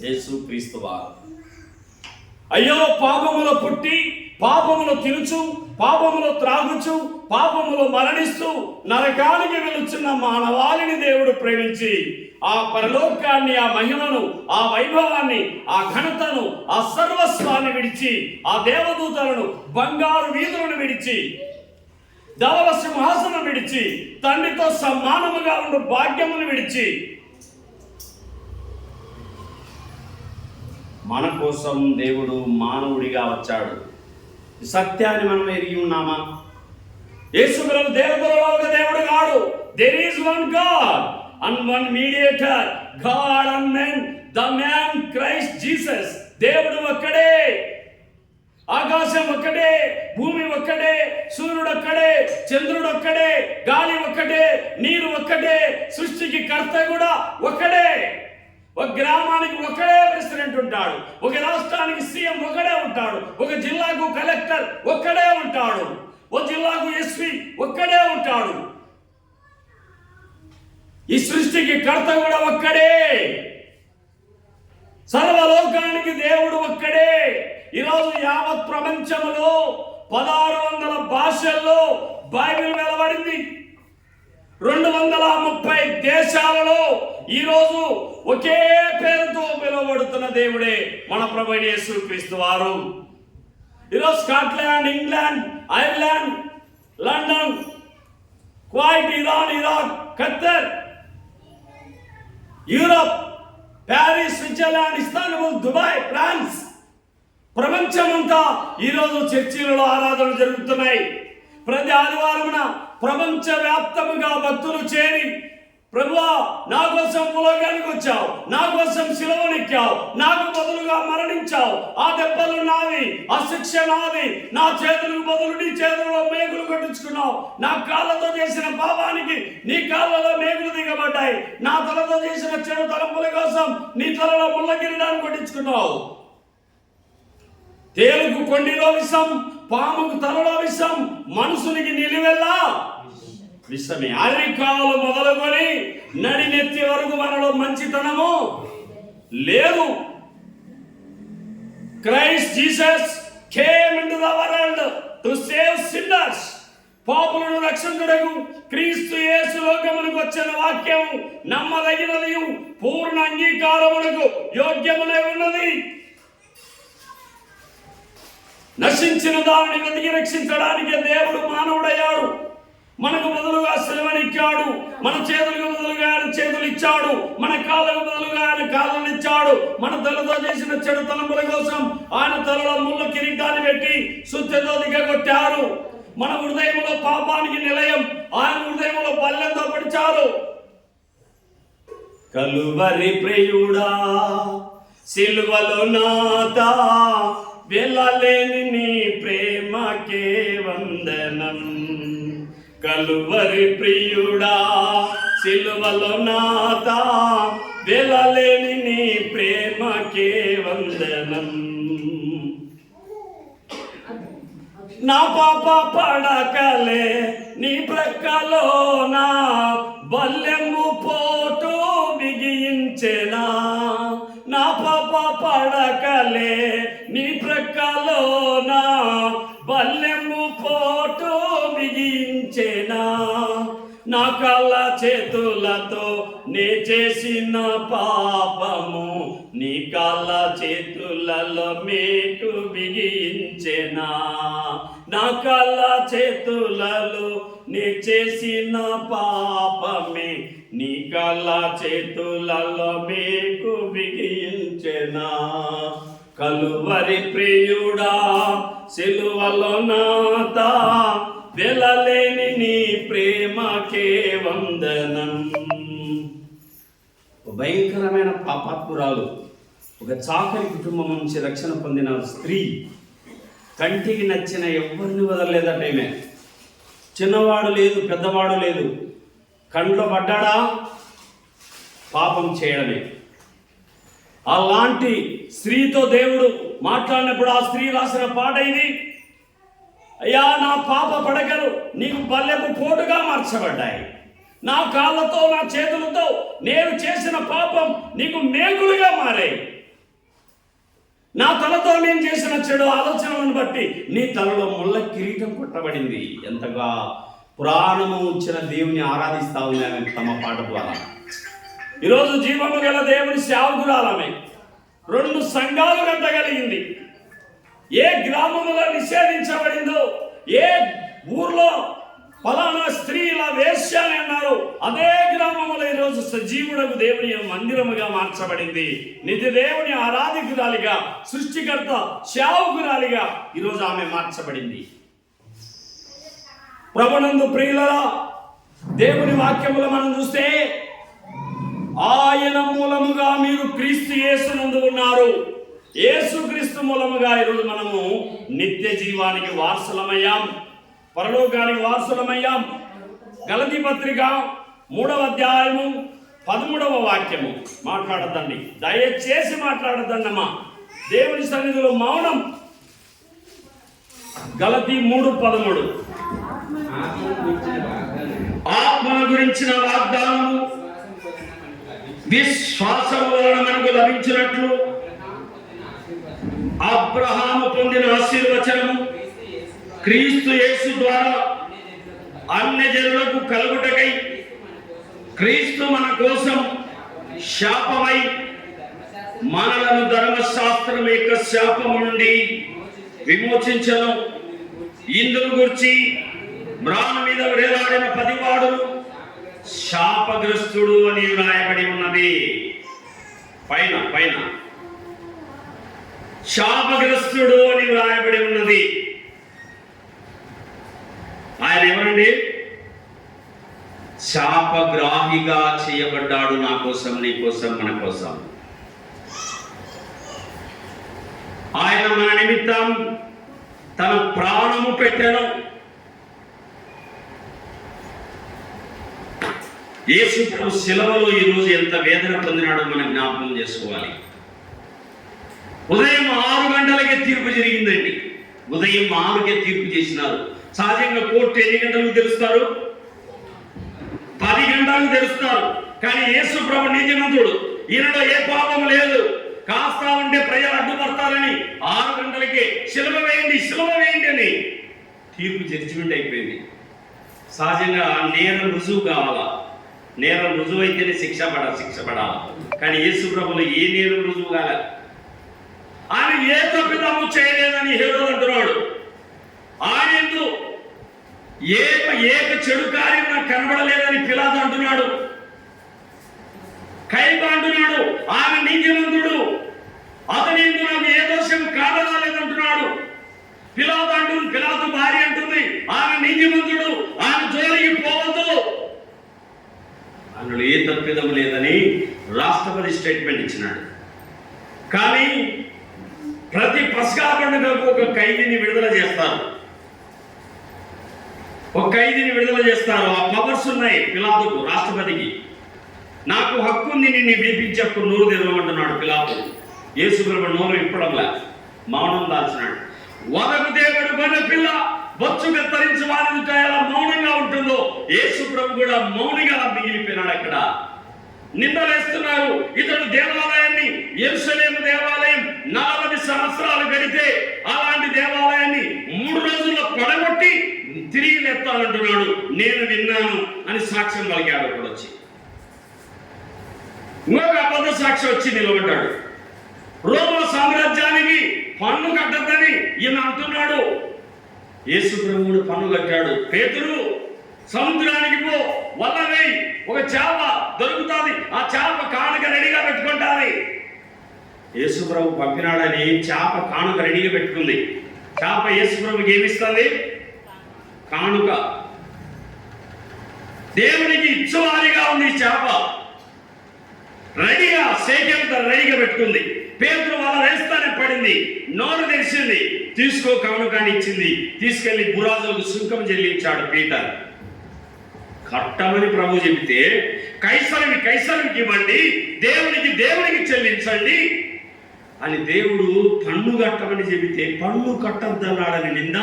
యేసుక్రీస్తు వారు. అయ్యో, పాపములో పుట్టి పాపములో తినుచు, పాపములో త్రాగుచు, పాపములో మరణిస్తూ నరకానికి వెలుచున్న మానవాళిని దేవుడు ప్రేమించి ఆ పరలోకాన్ని, ఆ మహిమను, ఆ వైభవాన్ని, ఆ ఘనతను, ఆ సర్వస్వాన్ని విడిచి, ఆ దేవదూతలను, బంగారు వీధులను విడిచి, ధవల సింహాసనం విడిచి, తండ్రితో సమానముగా ఉండు భాగ్యమును విడిచి మన కోసం దేవుడు మానవుడిగా వచ్చాడు. సత్యాన్ని మనం ఎరిగి ఉన్నామా? యేసు ప్రభు దేవతలలో ఒక దేవుడు కాడు. There is one God and one mediator, God and man, the man Christ Jesus. దేవుడు ఒక్కడే, ఆకాశం ఒక్కడే, భూమి ఒక్కడే, సూర్యుడు ఒక్కడే, చంద్రుడు ఒక్కడే, గాలి ఒక్కటే, నీరు ఒక్కటే, సృష్టికి కర్త కూడా ఒక్కడే. ఒక గ్రామానికి ఒకడే ప్రెసిడెంట్ ఉంటాడు, ఒక రాష్ట్రానికి సీఎం ఒకడే ఉంటాడు, ఒక జిల్లాకు కలెక్టర్ ఒక్కడే ఉంటాడు, ఒక జిల్లాకు ఎస్పీ ఒక్కడే ఉంటాడు. ఈ సృష్టికి కర్త కూడా ఒక్కడే. సర్వలోకానికి దేవుడు ఒక్కడే. ఈరోజు యావత్ ప్రపంచంలో 1600 భాషల్లో బైబిల్ వెలువడింది. 230 దేశాలలో ఈరోజు ఒకే పేరుతో పిలువబడుతున్న దేవుడే మన ప్రభువైన యేసుక్రీస్తు వారు. ఈరోజు Scotland, England, Ireland, London, Kuwait, Iran, Iraq, Qatar, Europe, Paris, Switzerland, Istanbul, Dubai, France, ప్రపంచమంతా ఈరోజు చర్చిలలో ఆరాధనలు జరుగుతున్నాయి. ప్రతి ఆదివారమున ప్రపంచ వ్యాప్తముగా భక్తులు చేరి, ప్రభువా నా కోసం భూలోకానికి వచ్చావు, నా కోసం శిలువనెక్కావు, నాకు బదులుగా మరణించావు, ఆ దెబ్బలు నావి, ఆ శిక్ష నాది, నా చేతులకు బదులు నీ చేతులలో మేకులు కొట్టించుకున్నావు, నా కాళ్ళతో చేసిన పాపానికి నీ కాళ్ళలో మేకులు దిగబడ్డాయి, నా తలతో చేసిన చెడు తలంపుల కోసం నీ తలలో ముళ్ళ కిరీటాన్ని కొట్టించుకున్నావు. తేలుకు కొండిలో విషం, పాముకు తలలో విషం, మనుషునికి నిలువెల్లా విషమే. అరికాలు మొదలుకొని నడినెత్తి వరకు మనలో మంచితనము లేదు. Christ Jesus came into the world to save sinners. పాపులను రక్షించుటకు క్రీస్తు యేసు లోకమునకు వచ్చిన వాక్యం నమ్మదగినది, పూర్ణ అంగీకారమునకు యోగ్యమునై ఉన్నది. నశించిన దానిని వెతికి రక్షించడానికి దేవుడు మానవుడయ్యాడు. మనకు బదులుగా శిలువనెక్కాడు, మన చేతులకు బదులుగా ఆయన చేతులు ఇచ్చాడు, మన కాళ్ళకు బదులుగా ఆయన కాళ్ళను ఇచ్చాడు, మన తలతో చేసిన చెడు తలంపుల కోసం ఆయన తలలో ముళ్ళ కిరీటాన్ని పెట్టి శుద్ధితో దిగగొట్టారు. మన హృదయంలో పాపానికి నిలయం ఆయన హృదయంలో బల్లెంతో పడిచారు. కలువరి ప్రియుడా సిలువలో నాతా, వెళ్ళలేని నీ ప్రేమకే వందనం. కలువరి ప్రియుడా సిలువలో నాతా, వెళ్ళలేని నీ ప్రేమకే వందనం. నా పాప పడకలే నీ ప్రక్కలో నా బల్లెము పోటు బిగించెనా. నా పాప పడకలే నీ ప్రక్కలో నా బల్లెము పోటు బిగించెనా. నా కాళ్ళ చేతులతో నే చేసిన పాపము నీ కాళ్ళ చేతులలో మేకు బిగించెనా. నా కాళ్ళ చేతులలో నే చేసిన పాపమే నీ కాళ్ళ చేతులలో మేకు బిగించెనా. కలువరి ప్రియుడా సిలువలో నాతా, వెళ్ళలేని నీ ప్రేమకే వందనం. భయంకరమైన పాపాత్మురాలు, ఒక చాకరి కుటుంబం నుంచి రక్షణ పొందిన స్త్రీ కంటికి నచ్చిన ఎవరిని వదలలేదట. ఈమె చిన్నవాడు లేదు, పెద్దవాడు లేదు, కంట్లో పడ్డాడా పాపం చేయడమే. అలాంటి స్త్రీతో దేవుడు మాట్లాడినప్పుడు ఆ స్త్రీ రాసిన పాట ఇది. అయ్యా నా పాప పడకలు నీకు బల్లెపు పోటుగా మార్చబడ్డాయి, నా కాళ్ళతో నా చేతులతో నేను చేసిన పాపం నీకు మేకులుగా మారాయి. నా తలతో నేను చేసిన చెడు ఆలోచనలను బట్టి నీ తలలో ముళ్ళ కిరీటం కొట్టబడింది. ఎంతగా పురాణము ఉంచిన దేవుని ఆరాధిస్తా ఉన్నామే తమ పాట ద్వారా. ఈరోజు జీవము గల దేవుని సేవకురాలమే 2 సంఘాలు కట్టగలిగింది. ఏ గ్రామంలో నిషేధించబడిందో, ఏ ఊర్లో ఫలానా స్త్రీ ఇలా వేశ్య అని అన్నారు, అదే గ్రామంలో ఈరోజు సజీవుడకు దేవుని మందిరముగా మార్చబడింది. నిత్య దేవుని ఆరాధికురాలిగా, సృష్టికర్త సేవకురాలిగా ఈరోజు ఆమె మార్చబడింది. ప్రభునందు ప్రియులరా, దేవుని వాక్యములో మనం చూస్తే ఆయన మూలముగా మీరు క్రీస్తు యేసునందు ఉన్నారు. యేసు క్రీస్తు మూలముగా ఈరోజు మనము నిత్య జీవానికి వారసులమయ్యాం, పరలోకానికి వారసులమయ్యాం. గలతీ పత్రిక 3వ అధ్యాయము 13వ వాక్యము. మాట్లాడద్దండి, దయచేసి మాట్లాడద్దండమ్మా. దేవుని సన్నిధిలో మౌనం. గలతీ 3:13. ఆత్మను గురించిన వాగ్దానము విశ్వాసము వలన మనకు లభించినట్లు అబ్రహాము పొందిన ఆశీర్వచనము క్రీస్తు యేసు ద్వారా అన్యజనులకు కలుగుటకై క్రీస్తు మన కోసం శాపమై మనలను ధర్మశాస్త్రం యొక్క శాపము నుండి విమోచించను. ఇందును గురించి మ్రాను మీద వేలాడిన 10 వాడు శాపగ్రస్తుడు అని వ్రాయబడి ఉన్నది. పైన శాపగ్రస్తుడు అని వ్రాయబడి ఉన్నది. ఆయన ఎవరండి? శాపగ్రాహిగా చేయబడ్డాడు. నా కోసం, నీ కోసం, మన కోసం. ఆయన మన నిమిత్తం తన ప్రాణము పెట్టెను. యేసు ప్రభు శిలువలో ఈరోజు ఎంత వేదన పొందినాడో మనం జ్ఞాపకం చేసుకోవాలి. ఉదయం 6 గంటలకే తీర్పు జరిగిందండి. ఉదయం 6కే తీర్పు చేసినారు. సహజంగా కోర్టు ఎన్ని గంటలకు తెరుస్తారు? 10 గంటలకు తెరుస్తారు. కానీ యేసు ప్రభు నీతిమంతుడు, ఈయనలో ఏ పాపం లేదు. కాస్తా ఉంటే ప్రజలు అడ్డుపడతారని 6 గంటలకే శిలువ వేయండి అని తీర్పు జడ్జిమెంట్ అయిపోయింది. సహజంగా నేరం రుజువు కావాలా, నేరం రుజువు అయితేనే శిక్ష పడాలి. కానీ యేసు ప్రభులో ఏ నేరం రుజువు కాలే. ఆయన ఏ తప్పిదము చేయలేదని హేరోదు అంటున్నాడు. ఆయన ఏక చెడు కార్యం నాకు కనబడలేదని పిలాతు అంటున్నాడు. కైప అంటున్నాడు ఆయన నీతిమంతుడు, అతని యందు నాకు ఏ దోషం కానరాలేదంటున్నాడు. పిలాతు భార్య అంటుంది ఆయన నీతిమంతుడు, ఆయన జోలికి పోవద్దు, అందులో ఏ తప్పిదం లేదని రాష్ట్రపతి స్టేట్మెంట్ ఇచ్చినాడు. కానీ ప్రతి పస్కా పండుగకు ఒక ఖైదీని విడుదల చేస్తారు. ఆ పవర్స్ ఉన్నాయి పిలాతుకు, రాష్ట్రపతికి. నాకు హక్కు ఉంది నిన్ను విడిపించే హక్కు, నోరు తెరవమంటున్నాడు పిలాతు. యేసు ప్రభు నోరు ఇప్పడంలా మౌనం దాల్చినాడు. వదకు దేవుడు గొర్రె పిల్ల బొచ్చు కత్తరించి వారిని ఎలా మౌనంగా ఉంటుందో యేసు ప్రభు కూడా మౌనిగా మిగిలిపోయినాడు. అక్కడ నిందలేస్తున్నారు. ఇతడు దేవాలయాన్ని, యెరూషలేము దేవాలయం 40 సంవత్సరాలు గడితే అలాంటి దేవాలయాన్ని 3 రోజుల్లో పడగొట్టి తిరిగి లేస్తానంటున్నాడు. నేను విన్నాను అని సాక్ష్యం పలికాడు. అక్కడ వచ్చి ఇంకొక అబద్ధ సాక్షి వచ్చి నిలబడ్డాడు. రోమా సామ్రాజ్యానికి పన్ను కట్టద్దని ఈయన అంటున్నాడు. యేసు ప్రభువుడు పన్ను కట్టాడు. పేతురు సముద్రానికి పో, వల వేయి, ఒక చేప దొరుకుతుంది, ఆ చేప కానుక రెడీగా పెట్టుకుంటాది. యేసు ప్రభు పంపినాడని చేప కానుక రెడీగా పెట్టుకుంది. చేప యేసు ప్రభుకి ఏమిస్తుంది? కానుక. దేవునికి ఇచ్చువారిగా ఉంది చేప. రెడీగా సేకంతా రెడీగా పెట్టుకుంది. పేతురు వల వేస్తానే పడింది, నోరు తెరిచింది, తీసుకో కానుకాన్ని ఇచ్చింది. తీసుకెళ్లి బురాజులకు సుంకం చెల్లించాడు పీటర్. కట్టమని ప్రభు చెబితే కైసరికి ఇవ్వండి, దేవునికి చెల్లించండి అని దేవుడు పన్ను కట్టమని చెబితే పన్ను కట్టద్దన్నాడని నింద.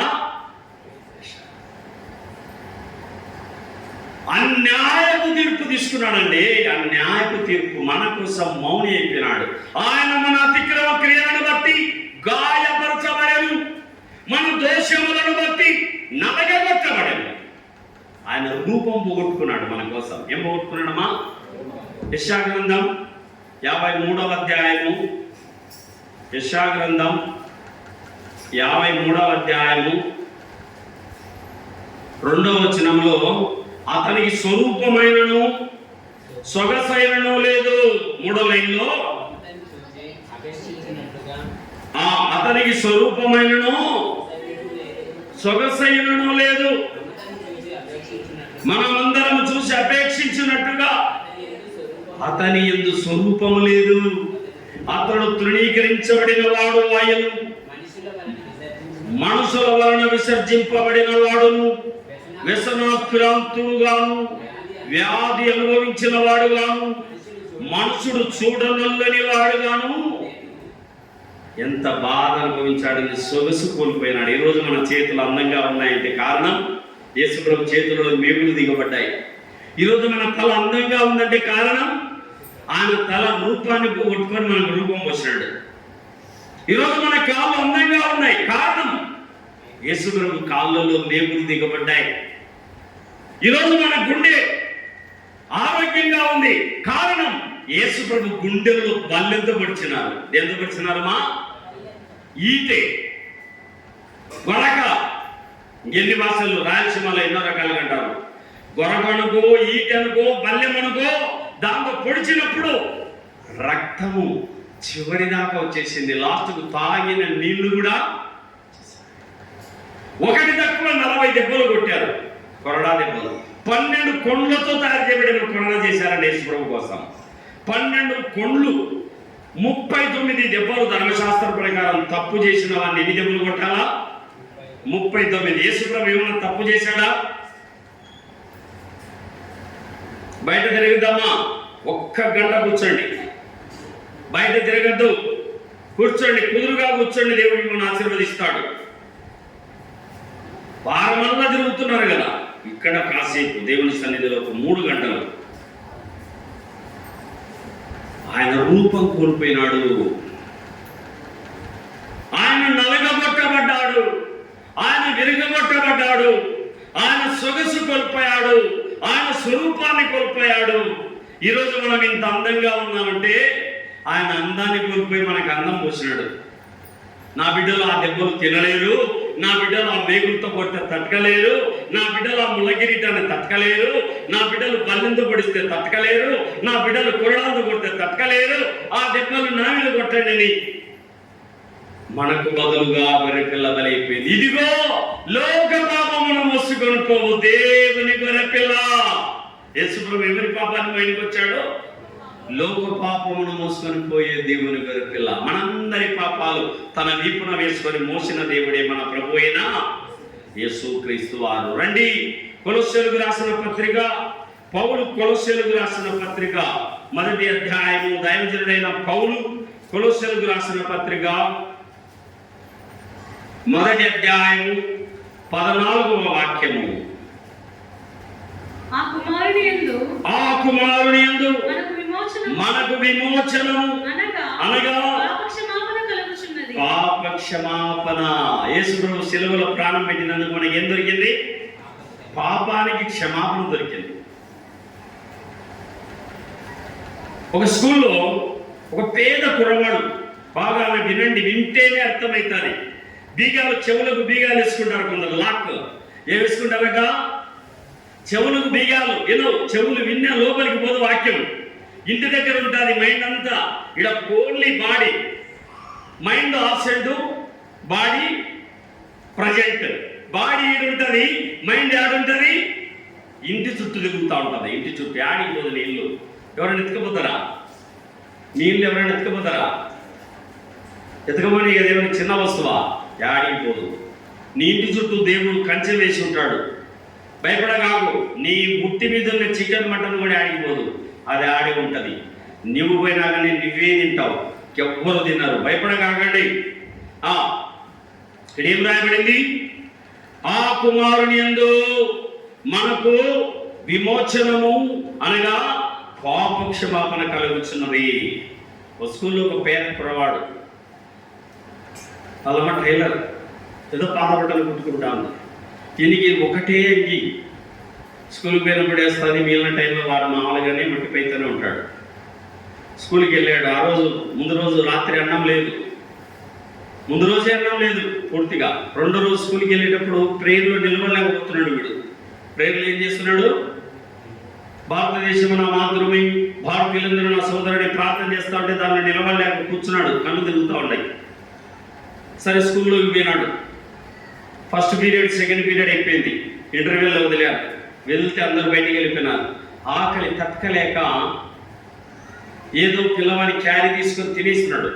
అన్యాయపు తీర్పు తీసుకున్నాడండి. అన్యాయపు తీర్పు మన కోసం మౌని అయిపోయినాడు. ఆయన మన అతిక్రమ క్రియలను బట్టి గాయపరచబడను, మన దోషములను బట్టి నలగగొట్టబడను. ఆయన రూపం పోగొట్టుకున్నాడు మన కోసం. ఏం పోగొట్టుకున్నాడమ్మా? యెషయా గ్రంథం 53వ అధ్యాయము, యెషయా గ్రంథం 53వ అధ్యాయము 2వ వచనంలో అతనికి స్వరూపమైనను సొగసైనను లేదు. 3వ లైన్లో అతనికి స్వరూపమైనను సొగసైనను లేదు, మనమందరం చూసి అపేక్షించినట్టుగా అతని యందు స్వరూపము లేదు. అతడు తృణీకరించబడిన వాడు ఆయను, మనుషుల వలన విసర్జింపబడిన వాడును, వ్యసనాక్రాంతుడుగాను, వ్యాధి అనుభవించిన వాడుగాను, మనుషుడు చూడనల్లని వాడుగాను. ఎంత బాధ అనుభవించాడు, సొగసు కోల్పోయినాడు. ఈరోజు మన చేతులు అందంగా ఉన్నాయంటే కారణం యేసుప్రభు చేతులలో మేకులు దిగబడ్డాయి. ఈరోజు మన తల అందంగా ఉందంటే కారణం ఆయన తల రూపాన్ని కొట్టుకొని మనకు రూపం వచ్చినాడు. ఈరోజు మన కాళ్ళు అందంగా ఉన్నాయి, కారణం యేసుప్రభు కాళ్ళలో మేకులు దిగబడ్డాయి. ఈరోజు మన గుండె ఆరోగ్యంగా ఉంది, కారణం యేసుప్రభు గుండెల్లో బల్లెంతో పడిచినారు. ఎంత పడిచినారు? మా ఈటె, గొరక. ఎన్ని భాషలు రాయలసీమలో ఎన్నో రకాలుగా అంటారు. గొరకనుకో, ఈటెనుకో, బల్లెమనుకో, దాంతో పొడిచినప్పుడు రక్తము చివరి దాకా వచ్చేసింది. లాస్ట్కు తాగిన నీళ్లు కూడా ఒకటి తక్కువ 40 దెబ్బలు కొట్టారు, కొరడా దెబ్బలు. 12 కొండ్లతో తయారు చేయబడిన కొరడా చేశారండి యేసుప్రభు కోసం. 12 కొండ్లు, 39 దెబ్బలు. ధర్మశాస్త్ర ప్రకారం తప్పు చేసిన వాడిని ఎన్ని దెబ్బలు కొట్టాలా? 39. యేసుప్రభు ఏమన్నా తప్పు చేశాడా? బయట తిరగద్దామా? ఒక్క గంట కూర్చోండి, బయట తిరగద్దు, కూర్చోండి, కుదురుగా కూర్చోండి, దేవుడు మిమ్మల్ని ఆశీర్వదిస్తాడు. వారమంతా తిరుగుతున్నారు కదా, ఇక్కడ కాసేపు దేవుని సన్నిధిలో ఒక 3 గంటలు. ఆయన రూపం కోల్పోయినాడు, ఆయన నలగబొట్టబడ్డాడు, ఆయన విరగబొట్టబడ్డాడు, ఆయన సొగసు కోల్పోయాడు, ఆయన స్వరూపాన్ని కోల్పోయాడు. ఈరోజు మనం ఇంత అందంగా ఉన్నామంటే ఆయన అందాన్ని కోల్పోయి మనకు అందం పోసినాడు. నా బిడ్డలు ఆ దెబ్బలు తినలేరు, నా బిడ్డలు ఆ మేకులతో కొడితే తట్టకలేరు, నా బిడ్డలు ఆ ముళ్ళగిరిటాన్ని తట్టకలేరు, నా బిడ్డలు బల్లెంతో పొడిస్తే తట్టకలేరు, నా బిడ్డలు కొరడాలతో కొడితే తట్టకలేరు, ఆ దెబ్బలు నా మీద కొట్టండి అని మనకు బదులుగా గొర్రెపిల్ల బలైపోయింది. ఇదిగో లోక పాపమును మోసుకొని పోవు దేవుని గొర్రెపిల్ల. యేసుప్రభు ఎవరి పాపాన్ని బయటకు వచ్చాడు? లోక పాపమును మోసుకొని పోయే దేవుని గొర్రెపిల్ల. మనందరి పాపాలు తన వీపున వేసుకొని మోసిన దేవుడే మన ప్రభు అయిన యేసుక్రీస్తు వారు. రండి, కొలొస్సీయులకు రాసిన పత్రిక, పౌలు కొలొస్సీయులకు రాసిన పత్రిక 1వ అధ్యాయము. దైవజనుడైన పౌలు కొలొస్సీయులకు రాసిన పత్రిక 1వ అధ్యాయము 14వ వాక్యము. ఆ కుమారుని యందు మనకు విమోచనము అనగా పాపక్షమాపణ. యేసుప్రభు శిలువలో ప్రాణం పెట్టినందుకు మనకి ఏం దొరికింది? పాపానికి క్షమాపణ దొరికింది. ఒక స్కూల్లో ఒక పేద కుర్రవాడు, బాగా వినండి, వింటేనే అర్థమవుతుంది. బీగాలు, చెవులకు బీగాలు వేసుకుంటారు కొందరు, లాక్ ఏం వేసుకుంటారట? చెవులకు బీగాలు. ఏదో చెవులు విన్నా లోపలికి పోదు వాక్యం. ఇంటి దగ్గర ఉంటుంది మైండ్ అంతా. ఇక్కడ only body, mind absent, body present. Body ఈడుంటుంది, మైండ్ ఆడుంటుంది, ఇంటి చుట్టూ తిరుగుతూ ఉంటుంది. ఇంటి చుట్టూ ఆడికి పోదు నీళ్ళు. ఎవరైనా ఎత్తుకపోతారా? నీళ్ళు ఎవరైనా ఎత్తుకపోతారా? ఎత్తుకపోయి ఏమైనా చిన్న వస్తువా? ఆడికి పోదు. నీ ఇంటి చుట్టూ దేవుడు కంచె వేసి ఉంటాడు. భయపడగాకు. నీ ముట్టి మీద ఉన్న చికెన్ మటన్ కూడా ఆడిపోదు, అది ఆడి ఉంటుంది. నువ్వు పోయినా కానీ నువ్వే తింటావు, ఎవ్వరు తిన్నారు. భయపడగాకండి. ఇక్కడ ఏం రాయబడింది? ఆ కుమారుని యందు మనకు విమోచనము అనగా పాపక్షమాపణ కలుగుతున్నది. ఒక స్కూల్లో ఒక పేద కురవాడు, అలమ టైలర్, ఏదో పాదబట్టలు కుట్టుకుంటా ఉంది. దీనికి ఒకటే అంగి, స్కూల్కి పోయినప్పుడు వేస్తుంది, మిగిలిన టైంలో వాడు మామూలుగానే మట్టిపోయితూనే ఉంటాడు. స్కూల్కి వెళ్ళాడు. ఆ రోజు ముందు రోజు రాత్రి అన్నం లేదు, ముందు రోజే అన్నం లేదు పూర్తిగా. 2వ రోజు స్కూల్కి వెళ్ళేటప్పుడు ప్రేయర్లో నిలబడలేకపోతున్నాడు వీడు. ప్రేయర్లు ఏం చేస్తున్నాడు? భారతదేశం నా మాతృభూమి, భారతీయులందరూ నా సోదరుడి ప్రార్థన చేస్తూ ఉంటే దాన్ని నిలబడలేక కూర్చున్నాడు, కళ్ళు తిరుగుతూ ఉన్నాయి. సరే, స్కూల్లోకి పోయినాడు. ఫస్ట్ పీరియడ్, సెకండ్ పీరియడ్ అయిపోయింది. ఇంటర్వ్యూలో వదిలేరు. వెళ్తే అందరూ బయటికి వెళ్ళిపోయినారు. ఆకలి తట్టుకలేక ఏదో పిల్లవాడి క్యారీ తీసుకొని తినేస్తున్నాడు.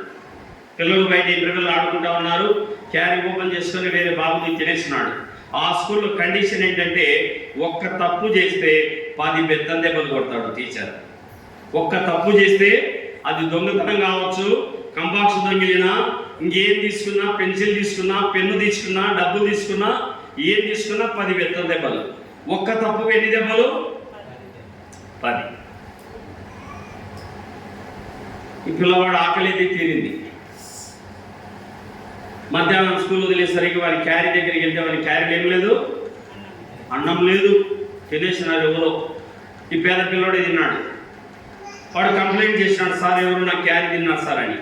పిల్లలు బయట ఇంటర్వ్యూలు ఆడుకుంటా ఉన్నారు, క్యారీ ఓపెన్ చేసుకొని వేరే బాబుని తినేస్తున్నాడు. ఆ స్కూల్లో కండిషన్ ఏంటంటే ఒక్క తప్పు చేస్తే 10 బెత్తం దెబ్బలు కొడతాడు టీచర్. ఒక్క తప్పు చేస్తే అది దొంగతనం కావచ్చు, కంబాక్స్ దొంగిలినా, ఇంకేం తీసుకున్నా, పెన్సిల్ తీసుకున్నా, పెన్ను తీసుకున్నా, డబ్బులు తీసుకున్నా, ఏం తీసుకున్నా 10 బెత్తం దెబ్బలు. ఒక్క తప్పు ఎన్ని దెబ్బలు? 10. ఈ పిల్లవాడు ఆకలి అయితే తీరింది. మధ్యాహ్నం స్కూల్ వదిలేసరికి వారి క్యారీ దగ్గరికి వెళ్తే వారి క్యారీలు ఏం లేదు, అన్నం లేదు, తినేసినారు ఎవరో. ఈ పేద పిల్లోడే తిన్నాడు. వాడు కంప్లైంట్ చేసినాడు, సార్ ఎవరు నా క్యారీ తిన్నారు సార్ అని.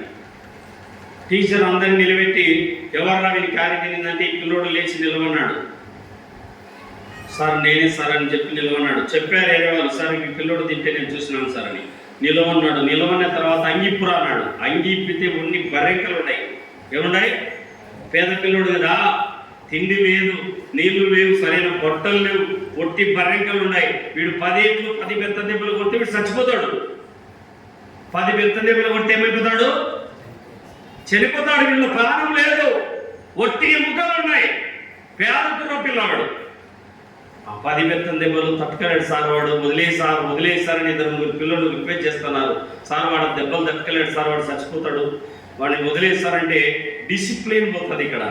టీచర్ అందరిని నిలబెట్టి ఎవర్రా వీని క్యారీ తినిందంటే ఈ పిల్లోడు లేచి నిలవన్నాడు. సార్ నేనే సార్ అని చెప్పి నిలవన్నాడు. చెప్పారు ఏదో వాళ్ళు, సార్ ఈ పిల్లోడు తింటే నేను చూసినాను సార్ అని. నిలవన్నాడు. నిలవన్న తర్వాత అంగిపురా అన్నాడు. అంగి ఇప్పితే ఉన్ని బర్రెంకలు ఉన్నాయి. ఏమున్నాయి? పేద పిల్లోడు కదా, తిండి లేదు, నీళ్లు లేవు, సరైన బొట్టలు లేవు, ఒట్టి బర్రెంకలు ఉన్నాయి. వీడు 10 బెత్తం దెబ్బలు కొడితే వీడు చచ్చిపోతాడు. 10 బెత్తం దెబ్బలు కొడితే ఏమైపోతాడు? చనిపోతాడు. వీళ్ళు ప్రాణం లేదు, ఒట్టి ఎముకలు ఉన్నాయి. పేదకున్న పిల్లవాడు ఆ 10 బెత్తం దెబ్బలు తట్టుకోలేడు సార్. వాడు వదిలేసారని 2-3 పిల్లలు రిక్వెస్ట్ చేస్తున్నారు. సార్ వాడు దెబ్బలు తట్టుకోలేడు సార్, వాడు చచ్చిపోతాడు, వాడిని వదిలేస్తారంటే డిసిప్లిన్ పోతుంది. ఇక్కడ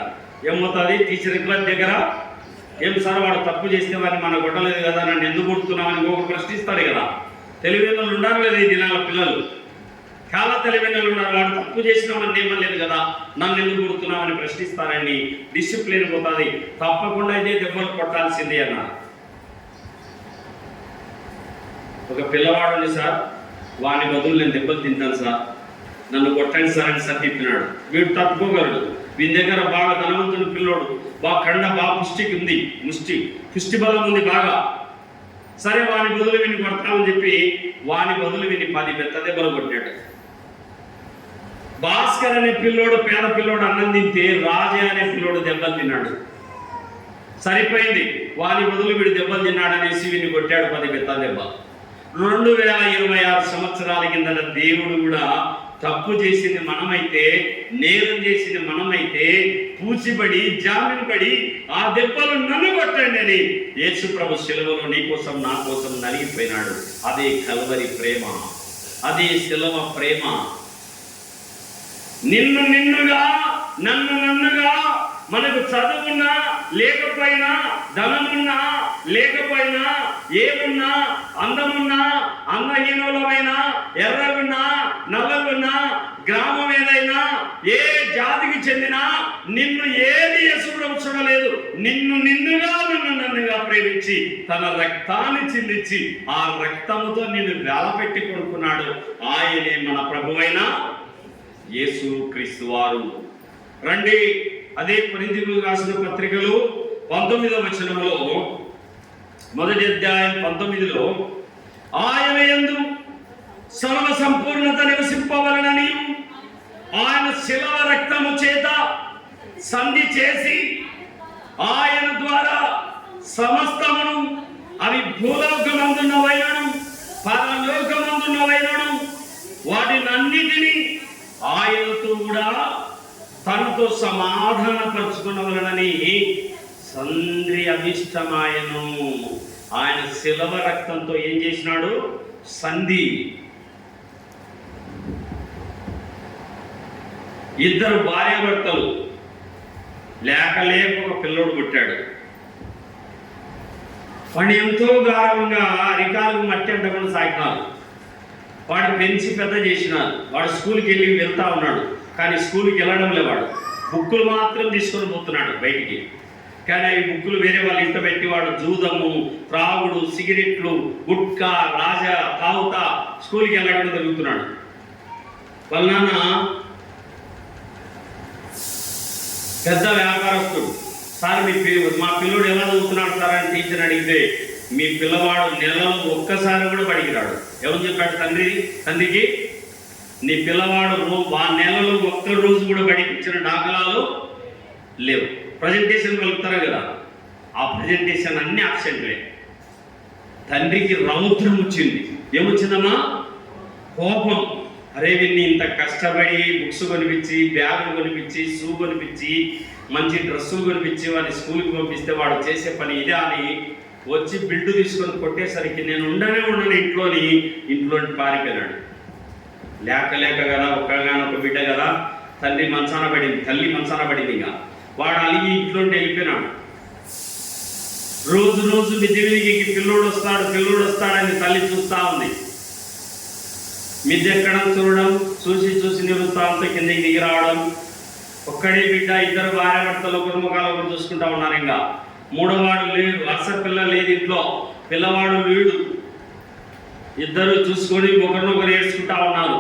ఏమవుతుంది? టీచర్ దగ్గర ఏం సార్ వాడు తప్పు చేస్తే వాడిని మన కొట్టలేదు కదా, నన్ను ఎందుకు కొడుతున్నామని ఇంకొకరు ప్రశ్నిస్తాడు కదా. తెలివైన ఉన్నారు లేదా ఈ దినాల పిల్లలు? చాలా తెలివైన ఉన్నారు. వాడు తప్పు చేసిన వాడిని ఏమలేదు కదా, నన్ను ఎందుకు కొడుతున్నామని ప్రశ్నిస్తారని డిసిప్లిన్ పోతుంది. తప్పకుండా అయితే దెబ్బలు కొట్టాల్సిందే అన్నారు. ఒక పిల్లవాడుని, సార్ వాని బదులు నేను దెబ్బలు తింటాను సార్, నన్ను కొట్టండి సార్ అని సార్ చెప్పినాడు. వీడు తట్టుకోగలడు. వీని దగ్గర బాగా ధనవంతుడు పిల్లోడు, బాగా పుష్టి బలం ఉంది బాగా. సరే వాని బదులు వీని కొడతామని చెప్పి వాని బదులు వీని 10 బెత్త దెబ్బలు కొట్టాడు. భాస్కర్ అనే పిల్లోడు, పేద పిల్లోడు అన్నం తింటే రాజా అనే పిల్లోడు దెబ్బలు తిన్నాడు. సరిపోయింది. వాని బదులు వీడు దెబ్బలు తిన్నాడనేసి వీని కొట్టాడు 10 బెత్త దెబ్బ. 2026 సంవత్సరాల కిందట దేవుడు కూడా తప్పు చేసింది మనమైతే, నేరం చేసింది మనమైతే, పూచిబడి జామీను పడి ఆ దెబ్బలు నన్ను కొట్టండి అని యేసు ప్రభు శిలువలో నీ కోసం నా కోసం నలిగిపోయినాడు. అదే కల్వరి ప్రేమ, అదే శిలువ ప్రేమ. నిన్నుగా, నన్నుగా, మనకు చదువున్నా లేకపోయినా, ధనమున్నా లేకపోయినా, ఏమున్నా, అందమున్నా, అందహీనులమైనా, ఎర్రగున్నా, నల్లగున్నా, గ్రామం ఏదైనా, ఏ జాతికి చెందినా, నిన్ను ఏది యేసుప్రభు చూడలేదు. నిన్నుగా, నన్నుగా ప్రేమించి తన రక్తాన్ని చిందించి ఆ రక్తముతో నిన్ను వేలపెట్టి కొనుక్కున్నాడు. ఆయనే మన ప్రభువైన యేసు క్రీస్తు వారు. రండి, అదే కొరింథీయులకు రాసిన పత్రికలో 19వ వచనంలో, మొదటి అధ్యాయం 19లో, ఆయన యందు సర్వ సంపూర్ణత నివసింపవలనని ఆయన శిలువ రక్తము చేత సంధి చేసి ఆయన ద్వారా సమస్తమును, అవి భూలోకమందున్నవైనను పరలోకమందున్నవైనను వాటినన్నిటినీ ఆయనతో కూడా తనతో సమాధానపరుచుకున్నవలనని సంధి అభిష్టమాయను. ఆయన శిలువ రక్తంతో ఏం చేసినాడు? సంధి. ఇద్దరు భార్యాభర్తలు లేక ఒక పిల్లోడు పుట్టాడు. వాడిని ఎంతో గాఢంగా అరికాలకు మట్టి అంటకుండా సాగినారు. వాడు పెంచి పెద్ద చేసినారు. వాడు స్కూల్కి వెళ్తా ఉన్నాడు, కానీ స్కూల్కి వెళ్ళడం లేవాడు. బుక్కులు మాత్రం తీసుకొని పోతున్నాడు బయటికి. కానీ అవి బుక్కులు వేరే వాళ్ళు ఇంట పెట్టి వాడు జూదము, త్రాగుడు, సిగరెట్లు, గుట్కా, రాజా, తావుతా స్కూల్కి వెళ్ళకుండా తిరుగుతున్నాడు. వాళ్ళ నాన్న పెద్ద వ్యాపారస్తుడు. సార్ మా పిల్లోడు ఎలా చదువుతున్నాడు సార్ అని టీచర్ అడిగితే, మీ పిల్లవాడు నెలలో ఒక్కసారి కూడా బడికి రాడు. ఎవరు చెప్పాడు? తండ్రికి నీ పిల్లవాడు నెలలో ఒక్క రోజు కూడా బడికి ఇచ్చిన దాఖలాలు లేవు. ప్రజెంటేషన్ కలుగుతారు కదా, ఆ ప్రజెంటేషన్ అన్ని ఆబ్సెంట్లే. తండ్రికి రౌద్రం వచ్చింది. ఏమొచ్చిందమ్మా? కోపం. అరే వీన్ని ఇంత కష్టపడి బుక్స్ కొనిపించి, బ్యాగులు కొనిపించి, షూ కొనిపించి, మంచి డ్రెస్సులు కొనిపించి వాడిని స్కూల్కి పంపిస్తే వాడు చేసే పని ఇదే అని వచ్చి బిల్డు తీసుకొని కొట్టేసరికి నేను ఉండను ఇంట్లో పారిపోయినాడు. లేక కదా ఒక్కగానొక బిడ్డ కదా, తల్లి మంచాన పడింది. ఇక వాడు అలిగి ఇంట్లోండి వెళ్ళిపోయినాడు. రోజు మిద్దె మీదకి పిల్లోడు వస్తాడని తల్లి చూస్తూ ఉంది. మిద్దె ఎక్కడం చూడడం, చూసి నిరుత్సాహంతో కిందకి దిగి రావడం. ఒక్కడే బిడ్డ, ఇద్దరు భార్య భర్తలు ఒకరి ముఖాలు ఒకరు చూసుకుంటా ఉన్నారు. ఇంకా మూడోవాడు లేడు, వరుస పిల్ల లేదు ఇంట్లో, పిల్లవాడు లేడు. ఇద్దరు చూసుకొని ఒకరినొకరు ఏడ్చుకుంటా ఉన్నారు.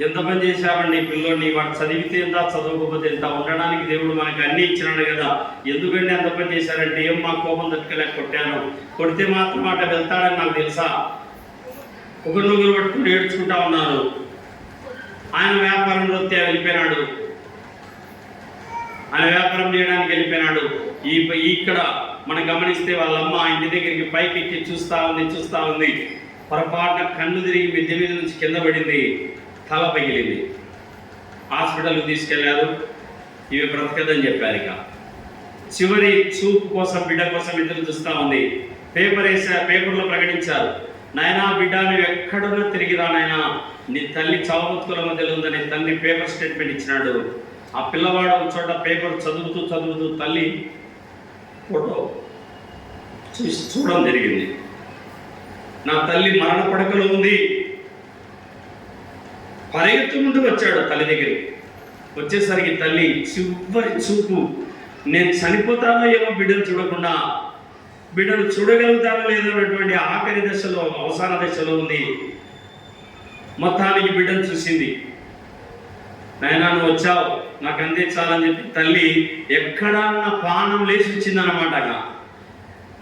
ఎంత పని చేశామండి పిల్లోడిని, వాడు చదివితే ఎంత చదవకపోతే ఎంత, ఉండడానికి దేవుడు మనకి అన్ని ఇచ్చినాడు కదా, ఎందుకంటే అంత పని చేశారంటే ఏం మా కోపం తట్టుకోలేక కొట్టాను, కొడితే మాత్రం అట్లా వెళ్తాడని నాకు తెలుసా. ఒకరినొకరు పట్టుకుని ఏడ్చుకుంటా ఉన్నారు. ఆయన వ్యాపారంలో వెళ్ళిపోయినాడు, ఆయన వ్యాపారం చేయడానికి వెళ్ళిపోయినాడు. ఇక్కడ మనం గమనిస్తే వాళ్ళమ్మ ఇంటి దగ్గరికి పైకి ఎక్కి చూస్తా ఉంది. పొరపాటున కన్ను తిరిగి మిద్దె మీద నుంచి కింద పడింది, తల పగిలింది. హాస్పిటల్కి తీసుకెళ్లారు. ఇవి బ్రతకదని చెప్పారు. ఇక చివరి చూపు కోసం, బిడ్డ కోసం ఎదురు చూస్తూ ఉంది. పేపర్లో ప్రకటించారు, నాయనా బిడ్డ నువ్వు ఎక్కడున్నా తిరిగి రా నాయనా, నీ తల్లి చావుబతుకుల మధ్యలో ఉందని తల్లి పేపర్ స్టేట్మెంట్ ఇచ్చినాడు. ఆ పిల్లవాడు ఒక చోట పేపర్ చదువుతూ తల్లి ఫోటో చూడడం జరిగింది. నా తల్లి మరణ పడకలో ఉంది. పరిగెత్తుకుంటూ వచ్చాడు తల్లి దగ్గరికి. వచ్చేసరికి తల్లి చివరి చూపు, నేను చనిపోతానో ఏమో బిడ్డను చూడకుండా, బిడ్డను చూడగలుగుతానో లేదో అన్నటువంటి ఆఖరి దశలో, అవసాన దశలో ఉంది. మొత్తానికి బిడ్డను చూసింది. నాయనా నువ్వు వచ్చావు, నాకు అందే చాలని చెప్పి తల్లి ఎక్కడా ప్రాణం లేచి వచ్చిందన్నమాట.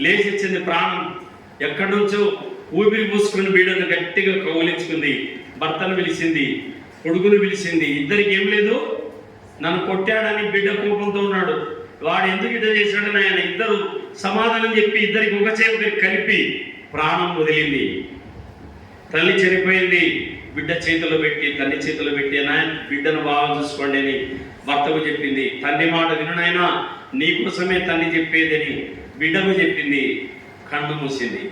లేచి వచ్చింది ప్రాణం. ఎక్కడి నుంచో ఊపిరి పూసుకుని బిడ్డను గట్టిగా కౌలించుకుంది. భర్తను పిలిచింది, కొడుకును పిలిచింది. ఇద్దరికి ఏం లేదు, నన్ను కొట్టాడని బిడ్డ కోపంతో ఉన్నాడు. వాడు ఎందుకు ఇట్లా చేశాడని ఆయన ఇద్దరు సమాధానం చెప్పి ఇద్దరికి ఒక చేతికి కలిపి ప్రాణం వదిలింది. తల్లి చనిపోయింది. బిడ్డ చేతిలో పెట్టి, తల్లి చేతిలో పెట్టి, నాయన బిడ్డను బాగా చూసుకోండి అని భర్తకు చెప్పింది. తండ్రి మాట వినునైనా, నీకోసమే తల్లి చెప్పేదని బిడ్డకు చెప్పింది. కన్ను మూసింది.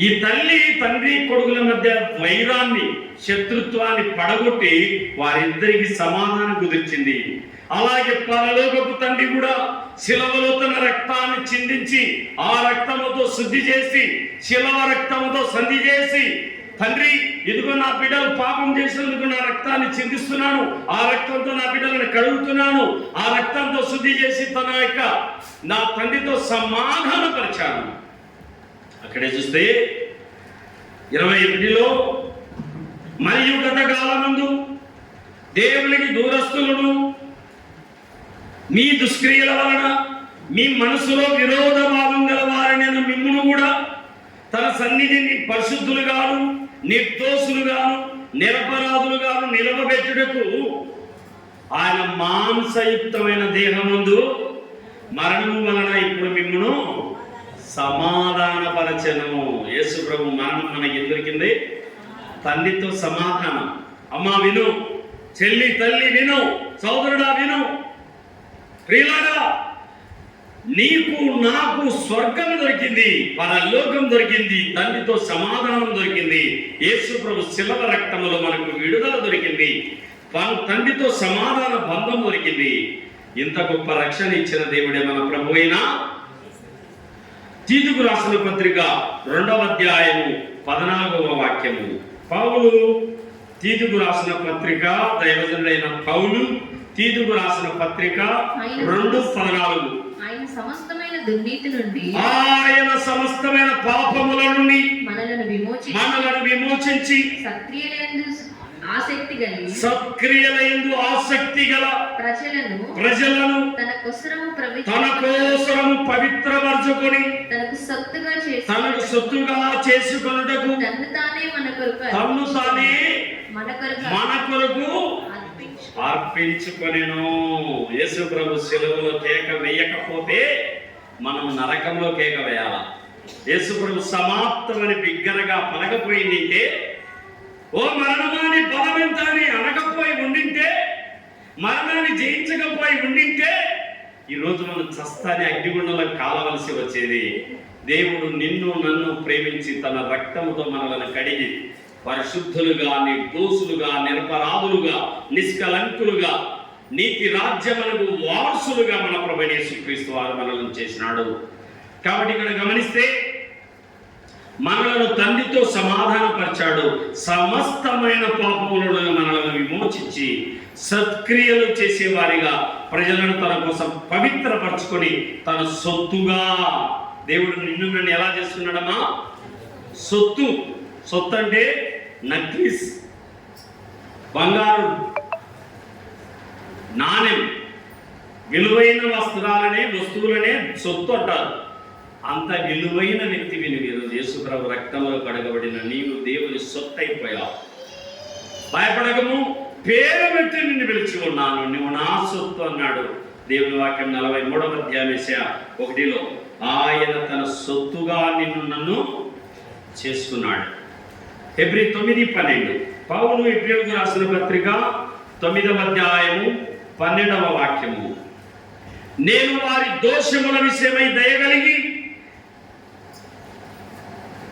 ఈ తల్లి తండ్రి కొడుకుల మధ్య వైరాన్ని, శత్రుత్వాన్ని పడగొట్టి వారిద్దరికి సమాధానం కుదిర్చింది. అలాగే పరలోకపు తండ్రి కూడా శిలవలో తన రక్తాన్ని చిందించి, ఆ రక్తముతో శుద్ధి చేసి, శిలవ రక్తముతో సంధి చేసి, తండ్రి ఇదిగో నా బిడ్డలు పాపం చేసినందుకు నా రక్తాన్ని చిందిస్తున్నాను, ఆ రక్తంతో నా బిడ్డలను కడుగుతున్నాను, ఆ రక్తంతో శుద్ధి చేసి తన యొక్క నా తండ్రితో సమాధానపరిచాను. అక్కడే చూస్తే 21లో, మరియు గత కాలమందు దేవునికి దూరస్తులను మీ దుష్క్రియల వలన మీ మనసులో విరోధ భావం గల వారిని మిమ్మును కూడా తన సన్నిధిని పరిశుద్ధులుగాను, నిర్దోషులుగాను, నిరపరాధులుగాను నిలవబెట్టుటకు ఆయన మాంసయుక్తమైన దేహమందు మరణము వలన ఇప్పుడు మిమ్మును సమాధానపరచను. యేసు ప్రభు మరణం మనకి దొరికింది, తండ్రితో సమాధానం. అమ్మా విను, చెల్లి తల్లి విను, సోదరుడా విను, ప్రియులారా, నీకు నాకు స్వర్గం దొరికింది, పరలోకం దొరికింది, తండ్రితో సమాధానం దొరికింది. యేసు ప్రభు శిలవ రక్తములో మనకు విడుదల దొరికింది, తండ్రితో సమాధాన బంధం దొరికింది. ఇంత గొప్ప రక్షణ ఇచ్చిన దేవుడే మన ప్రభు అయిన. తీతుకు రాసిన పత్రిక 2వ అధ్యాయము 14వ వాక్యము. పౌలు తీతుకు రాసిన పత్రిక, దైవజనుడైన పౌలు తీతుకు రాసిన పత్రిక 2:14. ఆయన సమస్తమైన దుర్నీతి నుండి, ఆయన సమస్తమైన పాపముల నుండి మనలను విమోచించి సత్క్రియలందు ఆసక్తి గల ప్రజలను తన కోసరము పవిత్రపరచుకొని తనకు సొత్తుగా చేసుకొనుటకు తన్ను తానే మన కొరకు అర్పించుకొనెను. యేసు ప్రభు శిలువలో కేక వేయకపోతే మనం నరకంలో కేక వేయాల. యేసు ప్రభు సమాప్తమని బిగ్గరగా పలకపోయిందంటే ఓ మరణమాని బలమెంత అని అనకపోయి ఉండింటే, మరణాన్ని జయించకపోయి ఉండింటే ఈరోజు మనం చస్తాని అగ్నిగుండంలో కాలవలసి వచ్చేది. దేవుడు నిన్ను నన్ను ప్రేమించి తన రక్తముతో మనలను కడిగి పరిశుద్ధులుగా, నిర్దోషులుగా, నిరపరాధులుగా, నిష్కలంకులుగా, నీతి రాజ్యములకు వారసులుగా మన ప్రభువైన యేసుక్రీస్తు వారు మనలను చేసినాడు. కాబట్టి ఇక్కడ గమనిస్తే మనలను తండ్రితో సమాధానపరిచాడు. సమస్తమైన పాపములను మనలను విమోచించి సత్క్రియలు చేసేవారిగా ప్రజలను తన కోసం పవిత్రపరచుకొని తన సొత్తుగా, దేవుడు నిన్ను నన్ను ఎలా చేస్తున్నాడమ్మా? సొత్తు. సొత్తు అంటే నక్లీస్, బంగారు నాణ్యం, విలువైన వస్తువులనే సొత్తు అంటారు. అంత విలువైన వ్యక్తివి నువ్వు. యేసుప్రభు రక్తంలో కడగబడిన నీవు దేవుని సొత్తు అయిపోయావు. భయపడకము, పేరు పెట్టి నిన్ను పిలిచి ఉన్నాను, నువ్వు నా సొత్తు అన్నాడు దేవుని వాక్యం 43వ అధ్యాయం 1లో. ఆయన తన సొత్తుగా నిన్ను నన్ను చేసుకున్నాడు. హెబ్రీ 9:12 పౌలు హెబ్రీయులకు రాసిన పత్రిక 9వ అధ్యాయము 12వ వాక్యము. నేను వారి దోషముల విషయమై దయగలిగి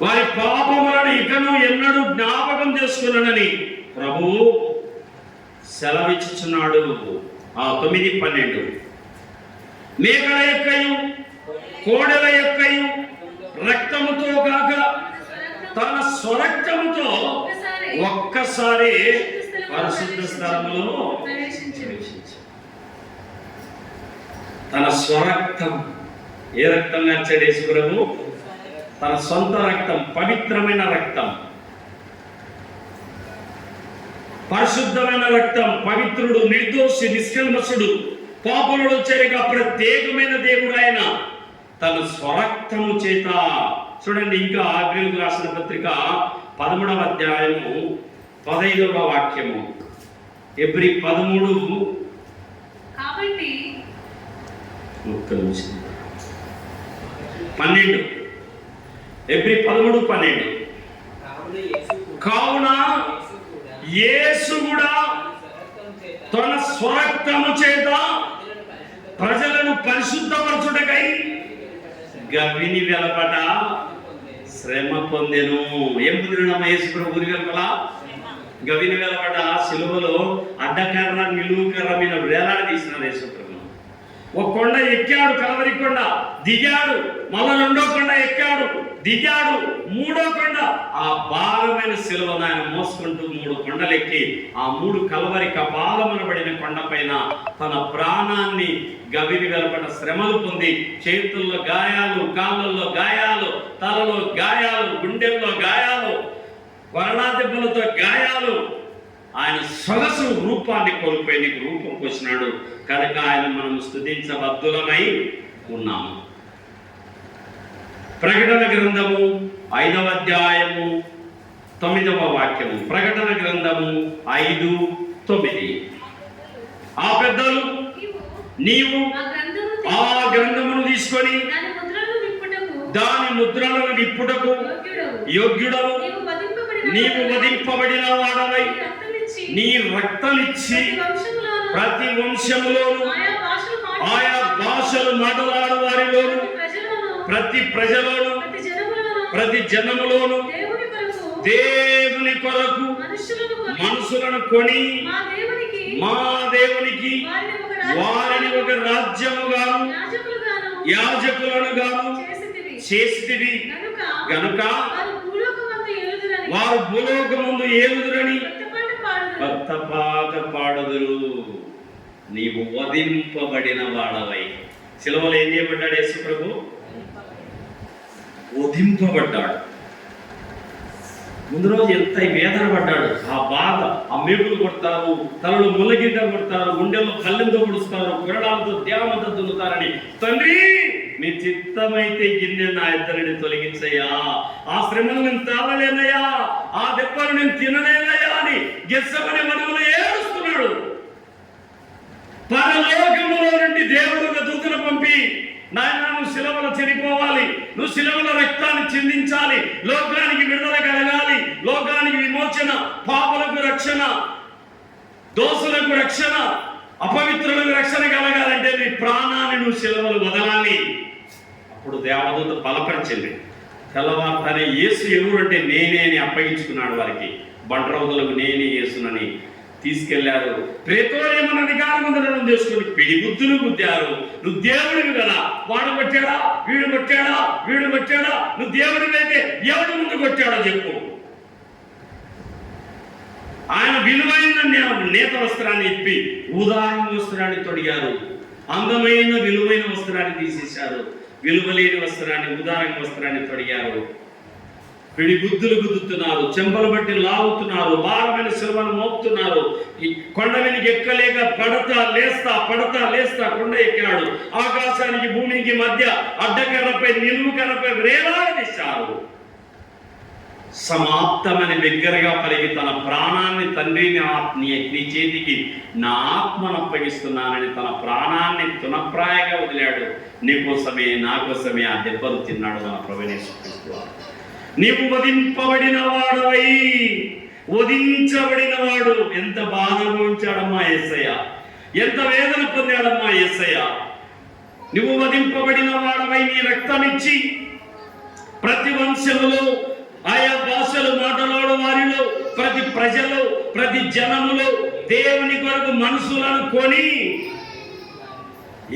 వారి పాపములను ఇకను ఎన్నడూ జ్ఞాపకం చేసుకున్నానని ప్రభువు సెలవిచ్చుచున్నాడు. 9:12 మేకల యొక్కయు కోడెల యొక్కయు రక్తముతో కాక తన స్వరక్తముతో ఒక్కసారి పరిశుద్ధ స్థలములో తన స్వరక్తం. ఏ రక్తం నచ్చాడు యేసు ప్రభు? తన సొంత రక్తం, పవిత్రమైన రక్తం, పరిశుద్ధమైన రక్తం. పవిత్రుడు, నిర్దోషి, నిష్కల్మషుడు, పాపులుడు చేరిగా ప్రత్యేకమైన దేవుడు ఆయన తన స్వరక్తము చేత. చూడండి, ఇంకా హెబ్రీయులకు రాసిన పత్రిక 13వ అధ్యాయము 15వ వాక్యము. హెబ్రీ 13 కాబట్టి 12. హెబ్రీ 13:12 కావున యేసు కూడా తన స్వరక్తము చేత ప్రజలను పరిశుద్ధపరచుటకై గవిని వెలపట శ్రమ పొందెను. ఏం పొందినమ్మా యేసు ప్రభు? ఊరి వెలపల గవిని వెలపట సిలువలో అడ్డకర్ర నిలువుకర్ర మీద వేలాడి తీసినాడు యేసు ప్రభు. ఒక కొండ ఎక్కాడు, కలవరి కొండ, దిగాడు, మళ్ళా 2వ కొండ ఎక్కాడు, దిగాడు, 3వ కొండ. ఆ భారమైన సిలువను ఆయన మోసుకుంటూ 3 కొండలు ఎక్కి ఆ 3 కలవరి కపాలమునబడిన కొండ పైన తన ప్రాణాన్ని గవిని వెలపట శ్రమలు పొంది, చేతుల్లో గాయాలు, కాళ్ళల్లో గాయాలు, తలలో గాయాలు, గుండెల్లో గాయాలు, కొరడా దెబ్బలతో గాయాలు, ఆయన సొగసు రూపాన్ని కోల్పోయి నీకు రూపం పోసినాడు కనుక ఆయన మనం స్తుతించబద్ధులమై ఉన్నాము. ప్రకటన గ్రంథము 5వ అధ్యాయము 9వ వాక్యము. ప్రకటన గ్రంథము 5:9 ఆ పెద్దలు నీవు ఆ గ్రంథమును తీసుకొని దాని ముద్రలను విప్పుటకు యోగ్యుడవు, నీవు వధింపబడిన వాడవై నీ రక్తమిచ్చి ప్రతి వంశములోను ఆయా భాషలు మాట్లాడు వారిలోను ప్రతి ప్రజలోను ప్రతి జనములోను దేవుని కొరకు మనుషులను కొని మా దేవునికి వారిని ఒక రాజ్యముగాను యాజకులను గాను చేసితివి గనుక వారు భూలోకమందు ఏలుదురని కొత్త పాట పాడుదురు. నీవు వధింపబడిన వాడవై. శిలువలో ఏం చేయబడ్డాడు యేసు ప్రభు? వధింపబడ్డాడు. ముందు రోజు ఎంత వేదన పడ్డాడు. ఆ బాధ, ఆ మేకులు కొడతారు, తలలు ముల్లగిడ్డ కొడతారు, గుండెల్లో కళ్ళెంతో పొడుస్తారు, కొరడాలతో దేవంతో దున్నుతారని. తండ్రి నీ చిత్తమైతే గిన్నె నా ఇద్దరిని తొలగించయ్యా, ఆ శ్రమను నేను తాళలేనయ్యా, ఆ దెబ్బలు నేను తినలేనయ్యా అని గెస్సమనే మనములో ఏడుస్తున్నాడు. పరలోకములో నుండి దేవుడు ఒక దూతను పంపి నాయన శిలవలో చనిపోవాలి, నువ్వు శిలవలో రక్తాన్ని చిందించాలి, లోకానికి విడుదల కలగాలి, లోకానికి విమోచన, పాపులకు రక్షణ, దోషులకు రక్షణ, అపవిత్రులకు రక్షణ కలగాలంటే నీ ప్రాణాన్ని నువ్వు శిలవలు వదలాలి. అప్పుడు దేవదూత బలపరిచింది. తెల్లవారుతానే యేసు ఎవరు అంటే నేనే అని అప్పగించుకున్నాడు. వారికి బండ్రౌదులకు నేనే యేసునని తీసుకెళ్లారు. ప్రేతోరేమన్న అధికారం చేసుకుని పిడి బుద్ధులు గుద్దారు. నువ్వు దేవుడివి కదా, వాడు కొట్టాడా, వీడు కొట్టాడా, వీడు కొట్టాడా, నువ్వు దేవుడివైతే ఎవడు ముందు కొట్టాడో చెప్పు. ఆయన విలువైన నేత వస్త్రాన్ని ఇప్పి ఉదాహరణ వస్త్రాన్ని తొడిగారు. అందమైన విలువైన వస్త్రాన్ని తీసేశారు. విలువలేని వస్త్రాన్ని, ఉదాహరణ వస్త్రాన్ని తొడిగారు. పిడి బుద్ధులు గుద్దుతున్నారు, చెంపలు బట్టి లాగుతున్నారు, భారమైన శిలువను మోపుతున్నారు. ఈ కొండ వెనుక ఎక్కలేక పడతా లేస్తా కొండ ఎక్కాడు. ఆకాశానికి భూమికి మధ్య అడ్డకర్రపై నిలువు కర్రపై వేలాడదీశారు. సమాప్తమని బిగ్గరగా పలికి తన ప్రాణాన్ని తండ్రిని నీ చేతికి నా ఆత్మను అప్పగిస్తున్నానని తన ప్రాణాన్ని తునప్రాయంగా వదిలాడు. నీ కోసమే, నా కోసమే ఆ దెబ్బలు తిన్నాడు మన ప్రభువైన యేసుక్రీస్తు. నీవు వధింపబడిన వాడవై, వధించబడిన వాడు. ఎంత బాధ అనుభవించాడమ్మా యేసయ్య, ఎంత వేదన పొందాడమ్మా యేసయ్య. నువ్వు వధింపబడిన వాడవై నీ రక్తమిచ్చి ప్రతి వంశములో, ఆయా భాషలు మాట్లాడు వారిలో, ప్రతి ప్రజలు, ప్రతి జనములో దేవుని కొరకు మనుషులను కొని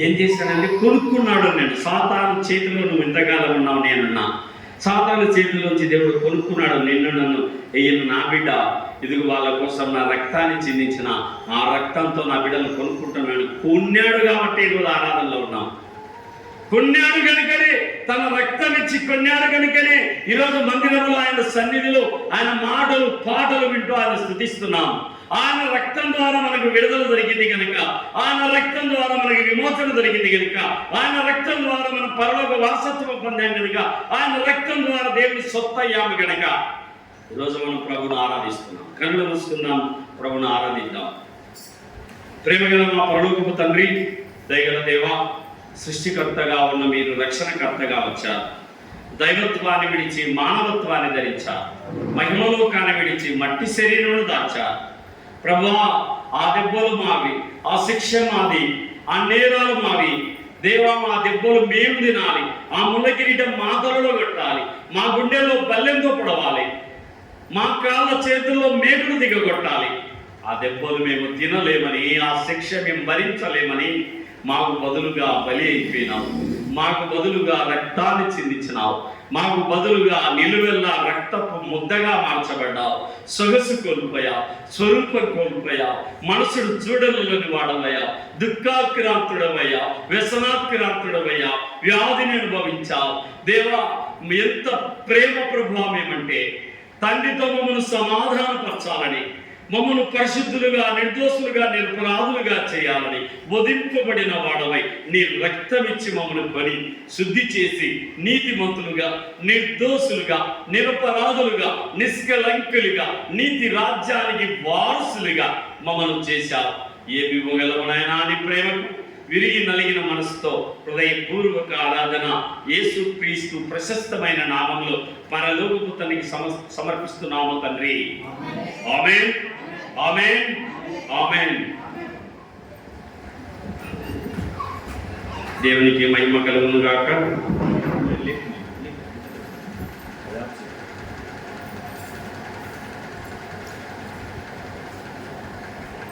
ఏం చేశానండి, కొనుక్కున్నాడు. నేను సాతాను చేతిలో నువ్వు ఇంతకాలం ఉన్నావు, నేనున్నా. సాతాను చేతిలోంచి దేవుడు కొనుక్కున్నాడు నిన్ను, నన్ను. ఈయన నా బిడ్డ, ఇదిగో వాళ్ళ కోసం నా రక్తాన్ని చిందించిన ఆ రక్తంతో నా బిడ్డను కొనుక్కుంటున్నాడు. కొన్నాడు కాబట్టి ఈరోజు ఆరాధనలో ఉన్నాం. కొన్నాడు కనుకనే, తన రక్తం ఇచ్చి కొన్నాడు కనుకనే ఈరోజు మందిరంలో ఆయన సన్నిధిలో ఆయన మాటలు పాటలు వింటూ ఆయన స్తుతిస్తున్నాం. ఆయన రక్తం ద్వారా మనకు విడుదల జరిగింది కనుక, ఆయన రక్తం ద్వారా మనకి విమోచన జరిగింది కనుక, ఆయన రక్తం ద్వారా మనం పరలోక వారసత్వం పొందాం కనుక, ఆయన రక్తం ద్వారా దేవుని సొత్తయ్యాము కనుక ఈరోజు మనం ప్రభువును ఆరాధిస్తున్నాం. కళ్ళు మూసుకుందాం, ప్రభువును ఆరాధిద్దాం. ప్రేమగల మా పరలోకపు తండ్రి, దయగల దేవా, సృష్టికర్తగా ఉన్న మీరు రక్షణకర్తగా వచ్చారు. దైవత్వాన్ని విడిచి మానవత్వాన్ని ధరించారు. మహిమలోకాన్ని విడిచి మట్టి శరీరమును దాచారు. ప్రభువా, ఆ దెబ్బలు మావి, ఆ శిక్ష మాది, ఆ నేరాలు మావి. దేవా, మా దెబ్బలు మేము తినాలి, ఆ ముళ్ళ కిరీటం మా తలలో కట్టాలి, మా గుండెల్లో బల్లెంతో పొడవాలి, మా కాళ్ళ చేతుల్లో మేకులు దిగగొట్టాలి. ఆ దెబ్బలు మేము తినలేమని, ఆ శిక్ష మేము భరించలేమని మాకు బదులుగా బలి అయిపోయినావు. మాకు బదులుగా రక్తాన్ని చిందించినావు. మాకు బదులుగా నిలువెల్లా రక్తపు ముద్దగా మార్చబడ్డావు. సొగసు కోల్పోయావు, స్వరూపం కోల్పోయావు, మనసుడు చూడలేని వాడవయ్యా, దుఃఖాక్రాంతుడవయ్యా, వ్యసనాక్రాంతుడవయ్యా, వ్యాధిని అనుభవించావు. దేవా, ఎంత ప్రేమ ప్రభావం ఏమంటే, తండ్రితో మమ్మల్ని సమాధానపరచాలని, మమ్మల్ని పరిశుద్ధులుగా, నిర్దోషులుగా, నిరపరాధులుగా చేయాలని వధింపబడిన వాడవై నీ రక్తమిచ్చి మమ్మల్ని కొని శుద్ధి చేసి నీతిమంతులుగా, నిర్దోషులుగా, నిరపరాధులుగా, నిష్కలంకులుగా, నీతి రాజ్యానికి వారసులుగా మమ్మల్ని చేశావు. ఏ వివగలమునైనా నీ ప్రేమకు విరిగి నలిగిన మనసుతో హృదయపూర్వక ఆరాధన యేసు క్రీస్తు ప్రశస్తమైన నామంలో పరలోకపు తండ్రికి సమర్పిస్తున్నాము తండ్రి. ఆమేన్, ఆమేన్, ఆమేన్. దేవునికి మహిమ కలుగును గాక.